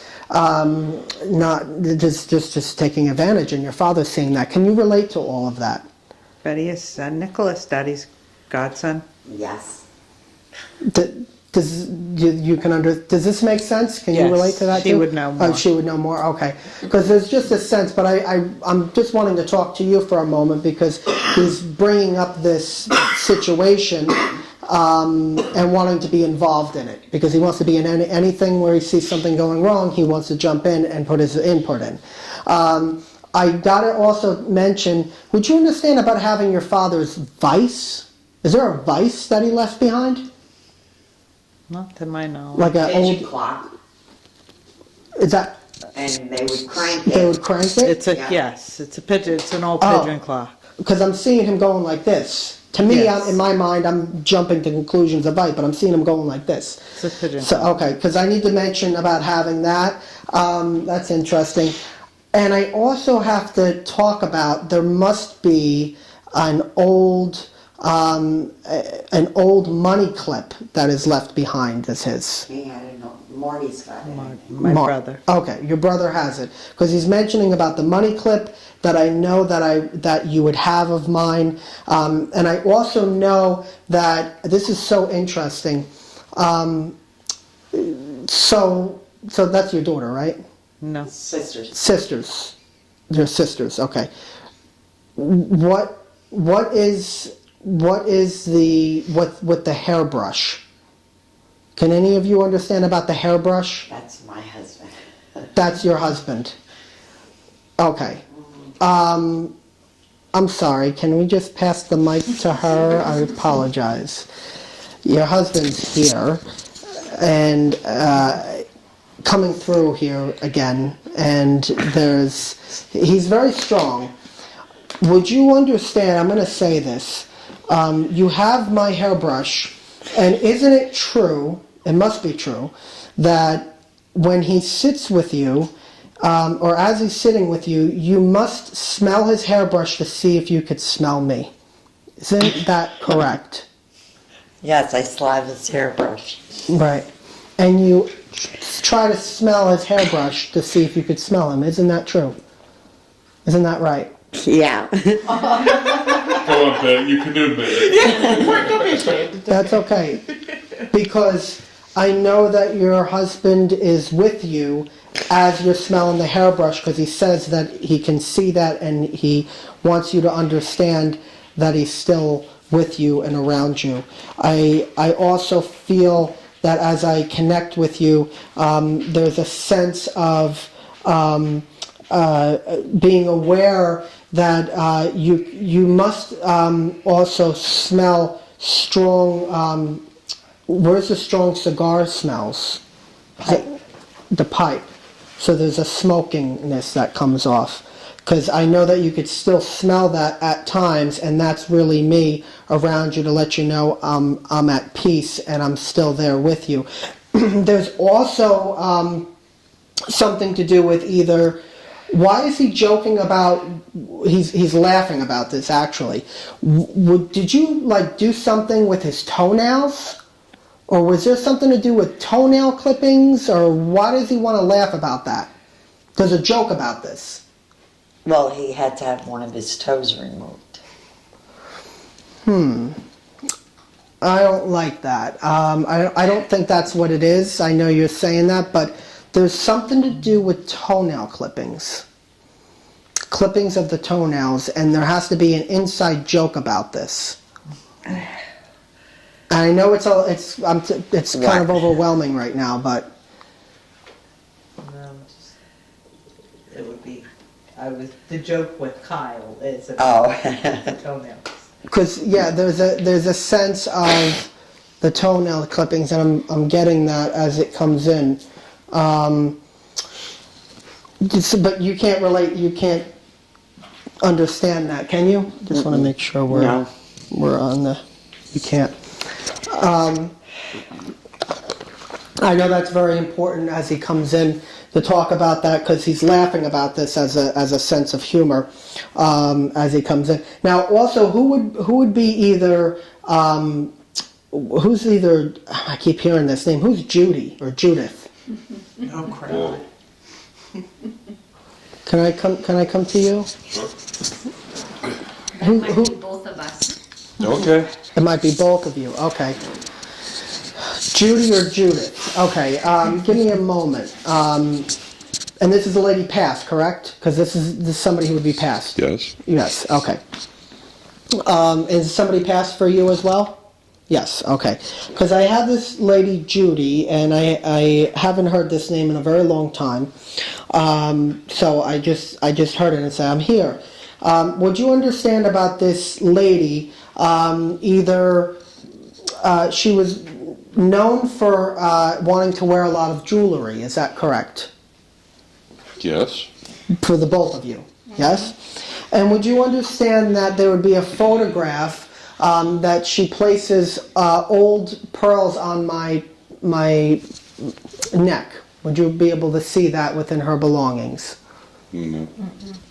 just taking advantage. And your father's saying that. Can you relate to all of that?
Betty is Nicholas, Daddy's godson.
Yes.
Does this make sense? Can you
Yes,
relate to that
she
too?
would know more.
She would know more. Okay, because there's just a sense. But I'm just wanting to talk to you for a moment because he's bringing up this situation and wanting to be involved in it because he wants to be in anything where he sees something going wrong. He wants to jump in and put his input in. I gotta also mention, would you understand about having your father's vice? Is there a vice that he left behind?
Not to my knowledge.
Like an
Pigeon
old,
clock,
is that,
and they would crank it.
they would crank it?
It's a
Yeah.
yes. It's a pigeon. It's an old
Oh.
pigeon clock.
Because I'm seeing him going like this. To me,
Yes.
in my mind, I'm jumping to conclusions of vice, but I'm seeing him going like this.
It's a pigeon
So,
clock.
okay, because I need to mention about having that. That's interesting. And I also have to talk about there must be an old money clip that is left behind as his.
He had it, Marty's got it.
My brother.
Okay, your brother has it because he's mentioning about the money clip that I know that you would have of mine, and I also know that this is so interesting. So that's your daughter, right?
No.
Sisters.
Sisters, your sisters. Okay. What is the hairbrush? Can any of you understand about the hairbrush?
That's my husband.
That's your husband. Okay. I'm sorry. Can we just pass the mic to her? I apologize. Your husband's here and coming through here again, and he's very strong. Would you understand? I'm going to say this. You have my hairbrush, and isn't it true? It must be true that when he sits with you, or as he's sitting with you, you must smell his hairbrush to see if you could smell me. Isn't that correct?
Yes, I still have his hairbrush.
Right. And you try to smell his hairbrush to see if you could smell him. Isn't that true? Isn't that right?
Yeah.
Come on, Ben, you can admit it.
That's okay. Because I know that your husband is with you as you're smelling the hairbrush because he says that he can see that and he wants you to understand that he's still with you and around you. I also feel that as I connect with you, there's a sense of being aware that you must also smell strong. Where's the strong cigar smells? The pipe. So there's a smokingness that comes off. Because I know that you could still smell that at times, and that's really me around you to let you know I'm at peace and I'm still there with you. There's also something to do with either. Why is he joking about? He's laughing about this actually. Did you do something with his toenails? Or was there something to do with toenail clippings? Or why does he want to laugh about that? There's a joke about this.
Well, he had to have one of his toes removed.
I don't like that. I don't think that's what it is. I know you're saying that, but there's something to do with toenail clippings. Clippings of the toenails, and there has to be an inside joke about this. I know it's kind of overwhelming right now, but
It would be, the joke with Kyle is about the toenails.
because there's a sense of the toenail clippings, and I'm getting that as it comes in. But you can't relate. You can't understand that, can you? Just want to make sure we're on the. You can't. I know that's very important as he comes in to talk about that, because he's laughing about this as a sense of humor as he comes in. Now, also, who would be either who's either, I keep hearing this name, who's Judy or Judith?
Oh, crap.
Whoa.
Can I come to you?
That might be both of us.
Okay.
It might be both of you. Okay. Judy or Judith? Okay. Give me a moment. And this is the lady passed, correct? Because this is somebody who would be passed.
Yes.
Yes. Okay. Is somebody passed for you as well? Yes. Okay. Because I have this lady Judy, and I haven't heard this name in a very long time. So I just heard it and said, I'm here. Would you understand about this lady? Either she was known for wanting to wear a lot of jewelry. Is that correct?
Yes.
For the both of you, yes? And would you understand that there would be a photograph that she places old pearls on my neck? Would you be able to see that within her belongings?
No.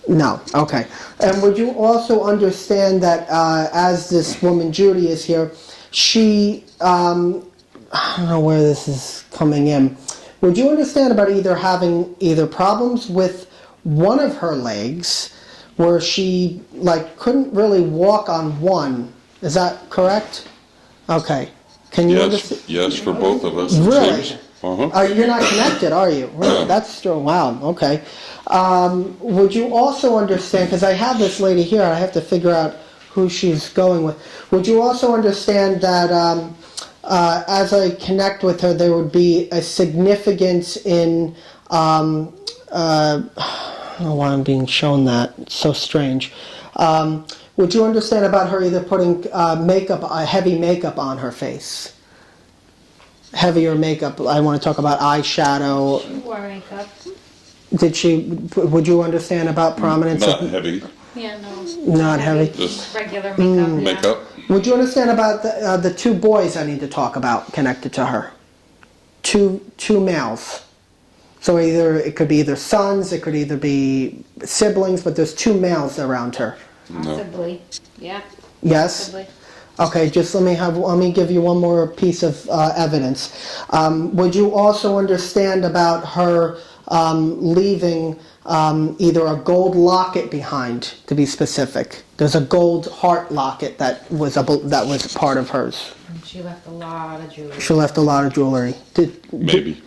No, okay. And would you also understand that as this woman Judy is here, she, I don't know where this is coming in, would you understand about having problems with one of her legs, where she couldn't really walk on one? Is that correct? Okay. Can you understand?
Yes, for both of us. It
Really?
seems. Uh-huh.
You're not connected, are you? Really? That's true. Wow. Okay. Would you also understand, because I have this lady here, I have to figure out who she's going with. Would you also understand that as I connect with her, there would be a significance in, I don't know why I'm being shown that. It's so strange. Would you understand about her either putting heavy makeup on her face? Heavier makeup. I want to talk about eyeshadow.
She wore makeup.
Would you understand about prominence?
Not heavy.
Yeah, no.
Not heavy.
Just
Regular makeup. Yeah.
makeup.
Would you understand about the two boys I need to talk about connected to her? Two males. So it could be either sons, it could either be siblings, but there's two males around her.
Possibly. Yeah.
Yes?
Possibly.
Okay, just let me give you one more piece of evidence. Would you also understand about her leaving either a gold locket behind, to be specific? There's a gold heart locket that was part of hers.
She left a lot of jewelry.
She left a lot of jewelry.
Maybe.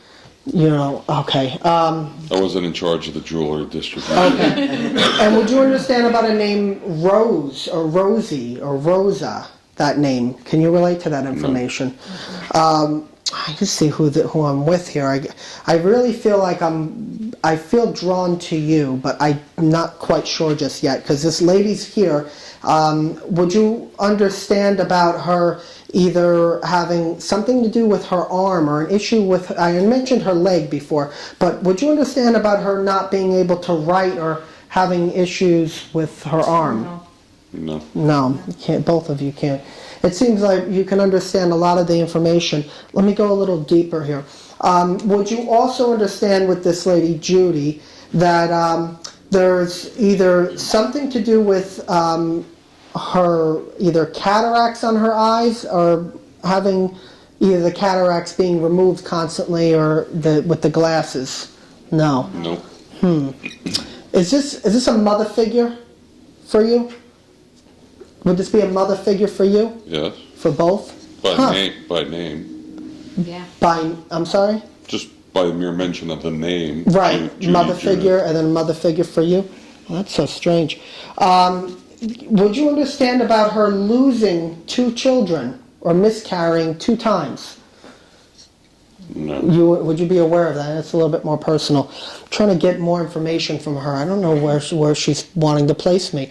Okay.
I wasn't in charge of the jewelry distribution.
Okay. And would you understand about a name Rose or Rosie or Rosa? That name. Can you relate to that information? I just see who I'm with here. I really feel like I feel drawn to you, but I'm not quite sure just yet, because this lady's here. Would you understand about her either having something to do with her arm or an issue with, I mentioned her leg before, but would you understand about her not being able to write or having issues with her arm?
No.
No, you can't. Both of you can't. It seems like you can understand a lot of the information. Let me go a little deeper here. Would you also understand with this lady Judy that there's either something to do with her either cataracts on her eyes, or having either the cataracts being removed constantly, or with the glasses? No.
Nope.
Is this a mother figure for you? Would this be a mother figure for you?
Yes.
For both?
By name.
Yeah.
I'm sorry?
Just by mere mention of the name.
Right,
Judy
mother
Judith.
figure, and then a mother figure for you? Well, that's so strange. Would you understand about her losing 2 children or miscarrying 2 times?
No.
Would you be aware of that? It's a little bit more personal. I'm trying to get more information from her. I don't know where she's wanting to place me.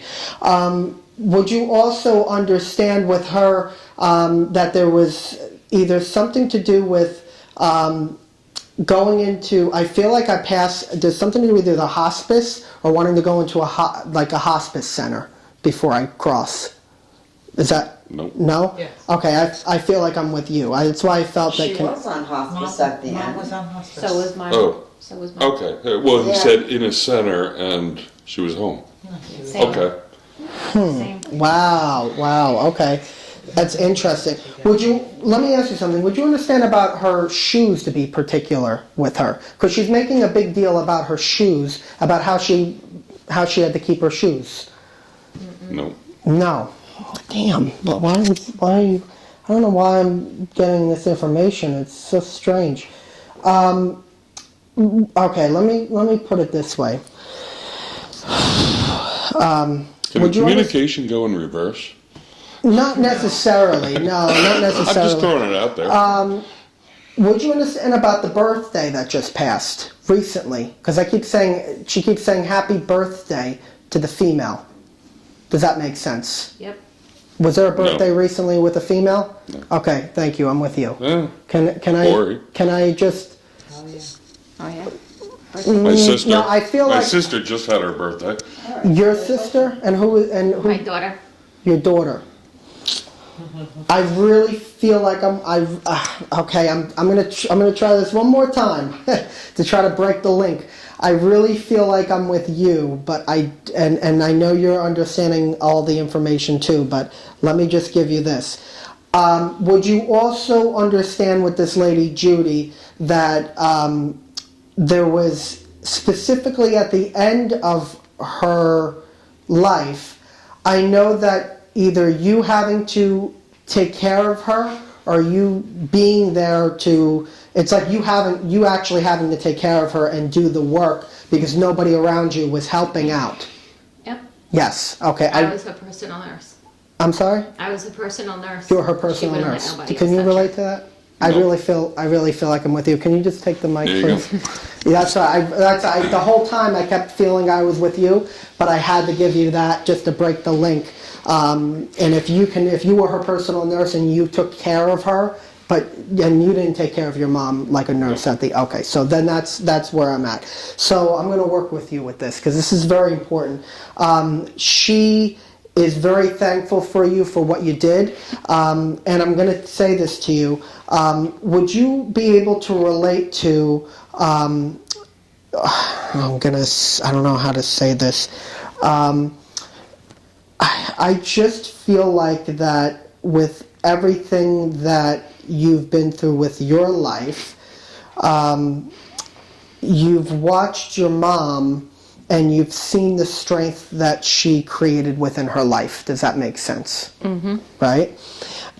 Would you also understand with her that there was either something to do with going into, I feel like there's something to do with either the hospice or wanting to go into a hospice center before I cross. Is that?
Nope.
No?
Yes.
Okay, I feel like I'm with you. That's why I felt that.
She was on hospice at the
Mom
end.
was on hospice.
So was my.
Oh.
So was my.
Okay. Well, he
Yeah.
said in a center and she was home.
Same.
Okay.
Same.
Wow, okay. That's interesting. Let me ask you something. Would you understand about her shoes to be particular with her? Because she's making a big deal about her shoes, about how she had to keep her shoes.
No.
No. Damn. But why are you, I don't know why I'm getting this information. It's so strange. Okay, let me put it this way.
Can
Would you
communication go in reverse?
Not necessarily. No, not necessarily.
I'm just throwing it out there.
Would you understand about the birthday that just passed recently? Because she keeps saying happy birthday to the female. Does that make sense?
Yep.
Was there a birthday
No.
recently with a female?
No.
Okay, thank you. I'm with you.
Yeah.
Can I just?
Oh yeah.
My sister.
No, I feel
my
like
sister just had her birthday.
your sister and who
My daughter.
your daughter. I really feel like I'm gonna try this one more time to try to break the link. I really feel like I'm with you, but I know you're understanding all the information too, but let me just give you this. Would you also understand with this lady Judy that there was specifically at the end of her life, I know that either you having to take care of her or you being there it's like you actually having to take care of her and do the work because nobody around you was helping out.
Yep.
Yes, okay.
I was her personal nurse.
I'm sorry?
I was a personal nurse.
You're her personal
She wouldn't let
nurse.
nobody
Can
else
you
touch
relate
her.
to that? I
No.
really feel like I'm with you. Can you just take the mic,
There you
please? Yeah, the whole time I kept feeling I was with you, but I had to give you that just to break the link. And if you were her personal nurse and you took care of her, and you didn't take care of your mom like a nurse okay, so then that's where I'm at. So I'm going to work with you with this because this is very important. She is very thankful for you for what you did, and I'm going to say this to you. Would you be able to relate to? I don't know how to say this. I just feel like that with everything that you've been through with your life, you've watched your mom and you've seen the strength that she created within her life. Does that make sense? Mm-hmm. Right?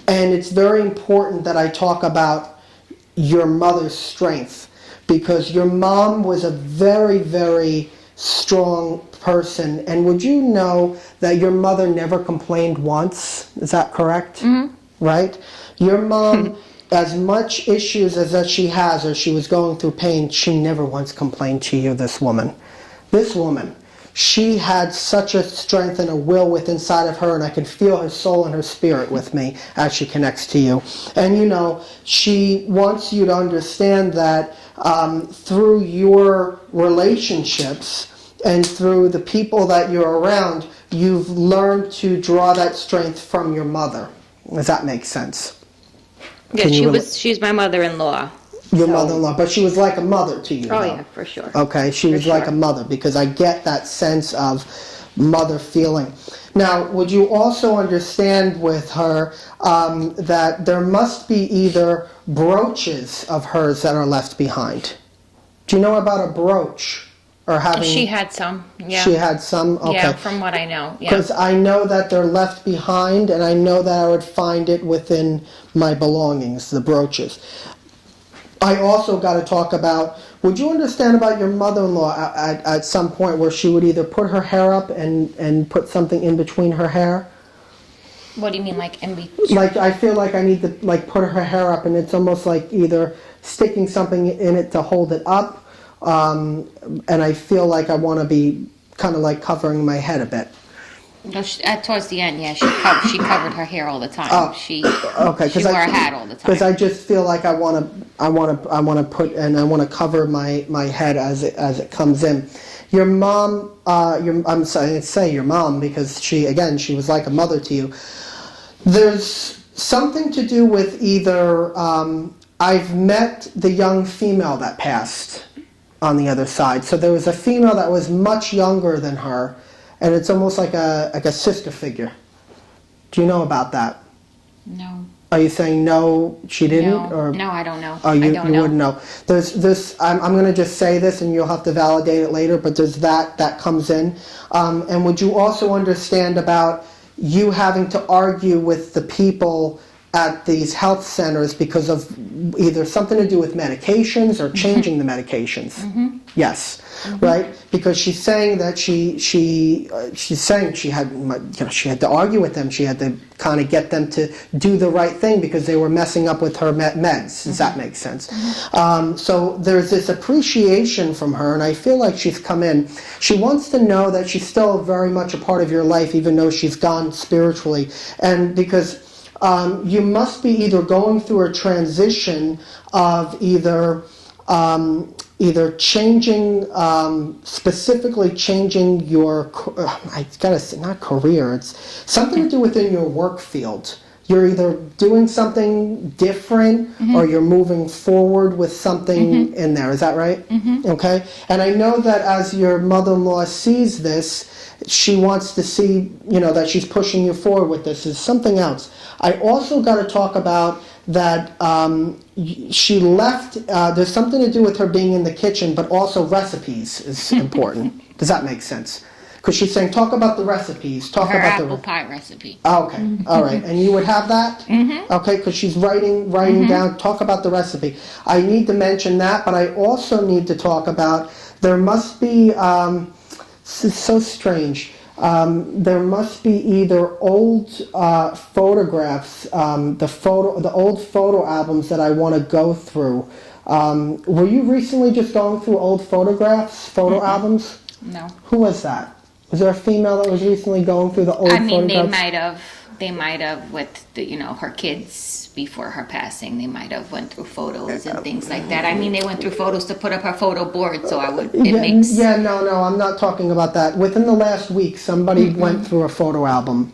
And it's very important that I talk about your mother's strength because your mom was a very, very strong person. And would you know that your mother never complained once? Is that correct? Mm-hmm. Right? Your mom, as much issues as that she has or she was going through pain, she never once complained to you, this woman. This woman, she had such a strength and a will within inside of her, and I could feel her soul and her spirit with me as she connects to you. And she wants you to understand that through your relationships and through the people that you're around, you've learned to draw that strength from your mother. Does that make sense?
Yeah, she's my mother-in-law.
Your mother-in-law, but she was like a mother to you.
Oh
though.
yeah, for sure.
Okay, she was like a mother because I get that sense of mother feeling. Now, would you also understand with her that there must be either brooches of hers that are left behind? Do you know about a brooch? or having?
She had some, yeah.
She had some? Okay.
Yeah, from what I know, yeah.
Because I know that they're left behind, and I know that I would find it within my belongings, the brooches. I also got to talk about, would you understand about your mother-in-law at some point where she would either put her hair up and put something in between her hair?
What do you mean, like in between?
Like, I feel like I need to, like, put her hair up, and it's almost like either sticking something in it to hold it up, and I feel like I want to be kind of like covering my head a bit.
No, towards the end, yeah, she covered her hair all the time.
Oh,
she
okay,
she wore a hat all the time.
Because I just feel like I want to put, and I want to cover my head as it comes in. Your mom, I'm sorry to say your mom, because she was like a mother to you. There's something to do with either, I've met the young female that passed on the other side. So there was a female that was much younger than her, and it's almost like a sister figure. Do you know about that?
No.
Are you saying no, she didn't?
No,
or?
no, I don't know.
Oh, you
I don't know.
wouldn't know. There's I'm going to just say this, and you'll have to validate it later, but there's that comes in. And would you also understand about you having to argue with the people at these health centers because of either something to do with medications or changing the medications?
Mm-hmm.
Yes, right? Because she's saying that she's saying she had to argue with them. She had to kind of get them to do the right thing because they were messing up with her meds. Does that make sense? So there's this appreciation from her, and I feel like she's come in. She wants to know that she's still very much a part of your life, even though she's gone spiritually, and because you must be either going through a transition of either changing, specifically changing your, I gotta say, not career, it's something to do within your work field. You're either doing something different or you're moving forward with something in there. Is that right? Okay. And I know that as your mother-in-law sees this, she wants to see, that she's pushing you forward with this. Is something else. I also got to talk about that she left, there's something to do with her being in the kitchen, but also recipes is important. Does that make sense? Because she's saying, talk about the recipes. Talk
her
about
apple pie recipe.
Okay, all right. And you would have that? Okay, because she's writing down, talk about the recipe. I need to mention that, but I also need to talk about, there must be, this is so strange, there must be either old photographs, the old photo albums that I want to go through. Were you recently just going through old photo albums?
No.
Who was that? Was there a female that was recently going through the old photographs?
They might have with her kids before her passing. They might have went through photos and things like that. I mean, they went through photos to put up her photo board, so
no, I'm not talking about that. Within the last week, somebody went through a photo album.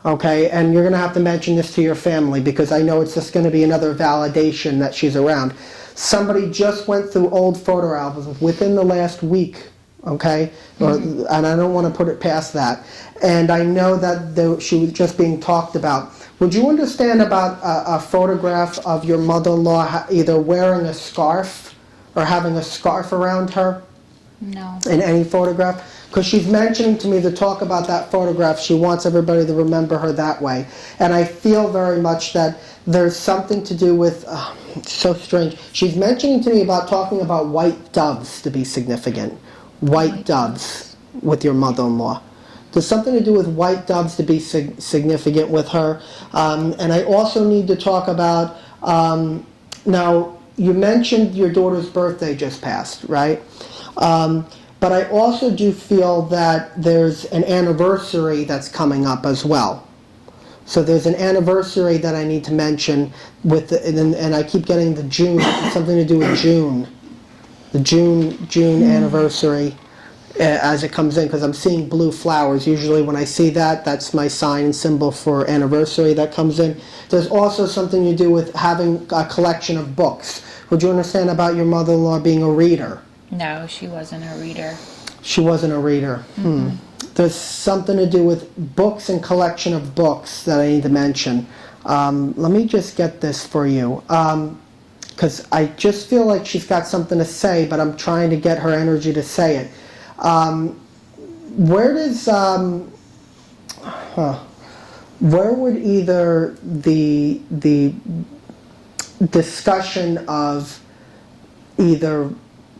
Okay, and you're going to have to mention this to your family because I know it's just going to be another validation that she's around. Somebody just went through old photo albums within the last week. Okay, and I don't want to put it past that. And I know that she was just being talked about. Would you understand about a photograph of your mother-in-law either wearing a scarf or having a scarf around her?
No.
In any photograph? Because she's mentioning to me to talk about that photograph. She wants everybody to remember her that way. And I feel very much that there's something to do with, it's so strange. She's mentioning to me about talking about white doves to be significant. White doves with your mother-in-law. There's something to do with white doves to be significant with her. And I also need to talk about, now you mentioned your daughter's birthday just passed, right? But I also do feel that there's an anniversary that's coming up as well. So there's an anniversary that I need to mention with, and I keep getting the June, something to do with June. The June anniversary as it comes in, because I'm seeing blue flowers. Usually when I see that, that's my sign and symbol for anniversary that comes in. There's also something to do with having a collection of books. Would you understand about your mother-in-law being a reader?
No, she wasn't a reader.
She wasn't a reader. There's something to do with books and collection of books that I need to mention. Let me just get this for you. Because I just feel like she's got something to say, but I'm trying to get her energy to say it. Where does where would either the discussion of either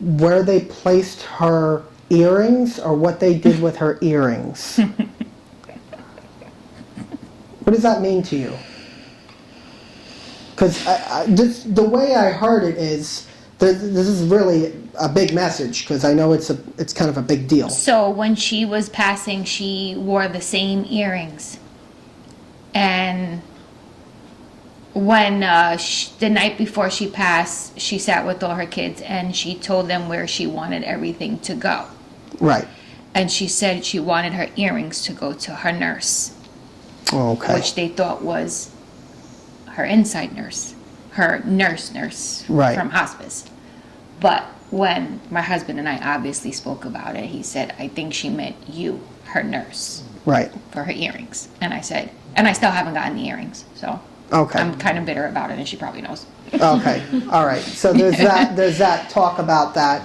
where they placed her earrings or what they did with her earrings? What does that mean to you? Because the way I heard it is, this is really a big message, because I know it's kind of a big deal.
So when she was passing, she wore the same earrings. And when the night before she passed, she sat with all her kids and she told them where she wanted everything to go.
Right.
And she said she wanted her earrings to go to her nurse.
Okay.
Which they thought was her inside nurse, her nurse
Right.
from hospice. But when my husband and I obviously spoke about it, he said, I think she meant you, her nurse,
Right.
for her earrings. And I said, and I still haven't gotten the earrings, so
Okay.
I'm kind of bitter about it, and she probably knows.
Okay. All right. So there's that talk about that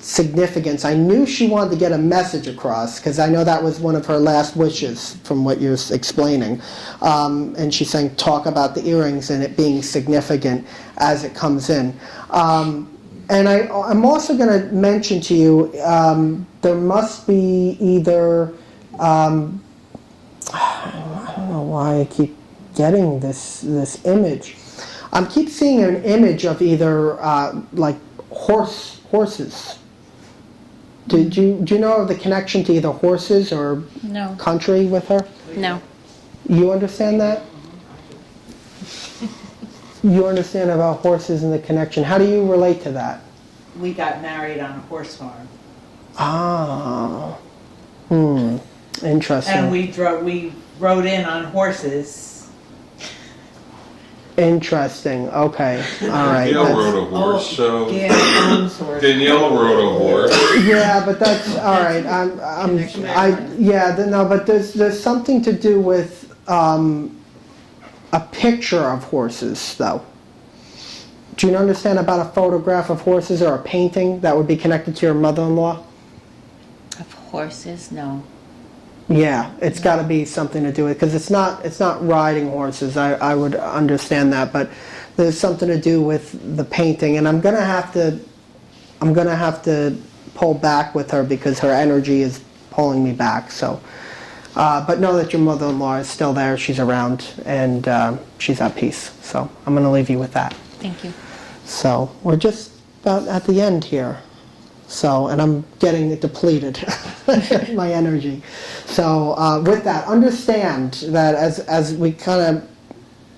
significance. I knew she wanted to get a message across, because I know that was one of her last wishes from what you're explaining. And she's saying talk about the earrings and it being significant as it comes in. And I'm also going to mention to you, there must be either, I don't know why I keep getting this image. I keep seeing an image of either like horses. Do you know of the connection to either horses or
No.
country with her?
No.
You understand that? You understand about horses and the connection. How do you relate to that?
We got married on a horse farm.
Ah. Interesting.
And we rode in on horses.
Interesting. Okay. All right.
Danielle rode a horse, so
Gail owns horses.
Danielle rode a horse.
Yeah, but that's all right. But there's something to do with a picture of horses, though. Do you understand about a photograph of horses or a painting that would be connected to your mother-in-law?
Of horses, no.
Yeah, it's got to be something to do with, because it's not riding horses. I would understand that, but there's something to do with the painting, and I'm gonna have to pull back with her because her energy is pulling me back. So, but know that your mother-in-law is still there. She's around, and she's at peace. So I'm gonna leave you with that.
Thank you.
So we're just about at the end here. So, and I'm getting depleted, my energy. So with that, understand that as we kind of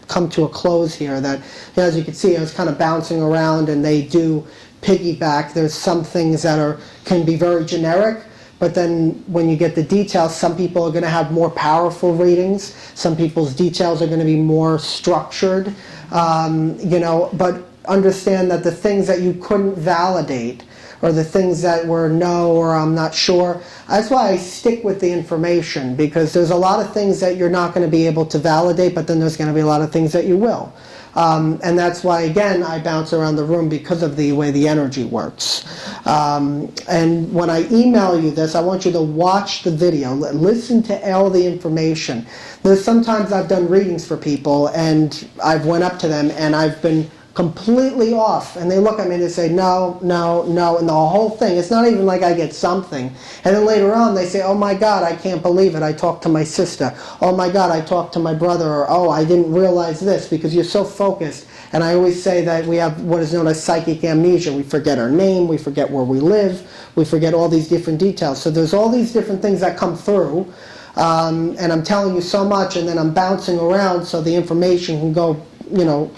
come to a close here, that as you can see, I was kind of bouncing around, and they do piggyback. There's some things that can be very generic, but then when you get the details, some people are going to have more powerful readings. Some people's details are going to be more structured, but understand that the things that you couldn't validate, or the things that were no or I'm not sure. That's why I stick with the information, because there's a lot of things that you're not going to be able to validate, but then there's going to be a lot of things that you will. And that's why, again, I bounce around the room, because of the way the energy works. And when I email you this, I want you to watch the video, listen to all the information. There's sometimes I've done readings for people, and I've went up to them, and I've been completely off, and they look at me and they say no, no, no, and the whole thing, it's not even like I get something, and then later on they say, oh my God, I can't believe it, I talked to my sister, oh my God, I talked to my brother, or oh, I didn't realize this, because you're so focused. And I always say that we have what is known as psychic amnesia. We forget our name, we forget where we live, we forget all these different details. So there's all these different things that come through, and I'm telling you so much, and then I'm bouncing around so the information can go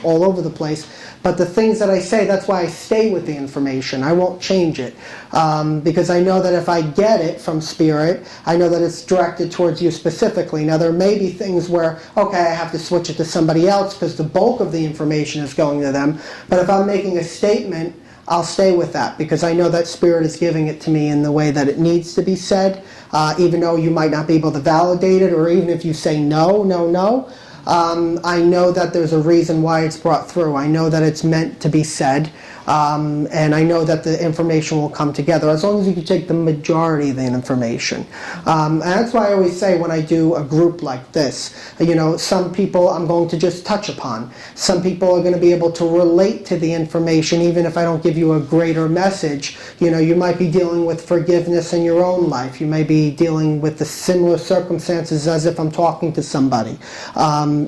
all over the place. But the things that I say, that's why I stay with the information. I won't change it, because I know that if I get it from Spirit, I know that it's directed towards you specifically. Now, there may be things where, okay, I have to switch it to somebody else because the bulk of the information is going to them. But if I'm making a statement, I'll stay with that, because I know that Spirit is giving it to me in the way that it needs to be said, even though you might not be able to validate it, or even if you say no, no, no. I know that there's a reason why it's brought through. I know that it's meant to be said, and I know that the information will come together as long as you can take the majority of the information. And that's why I always say when I do a group like this, you know, some people I'm going to just touch upon. Some people are going to be able to relate to the information even if I don't give you a greater message. You know, you might be dealing with forgiveness in your own life. You may be dealing with the similar circumstances as if I'm talking to somebody.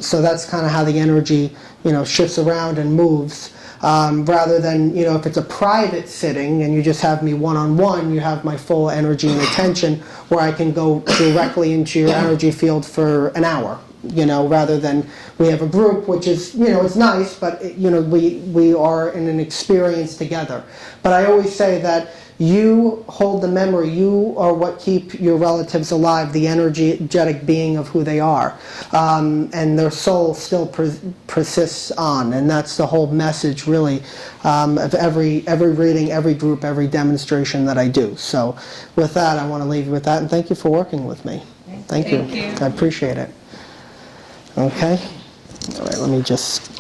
So that's kind of how the energy, you know, shifts around and moves. Rather than, you know, if it's a private sitting and you just have me one-on-one, you have my full energy and attention where I can go directly into your energy field for an hour, you know, rather than we have a group, which is, you know, it's nice, but, you know, we are in an experience together. But I always say that you hold the memory. You are what keep your relatives alive, the energetic being of who they are. And their soul still persists on. And that's the whole message, really, of every reading, every group, every demonstration that I do. So with that, I want to leave you with that. And thank you for working with me. Thank you. I appreciate it. Okay. All right, let me just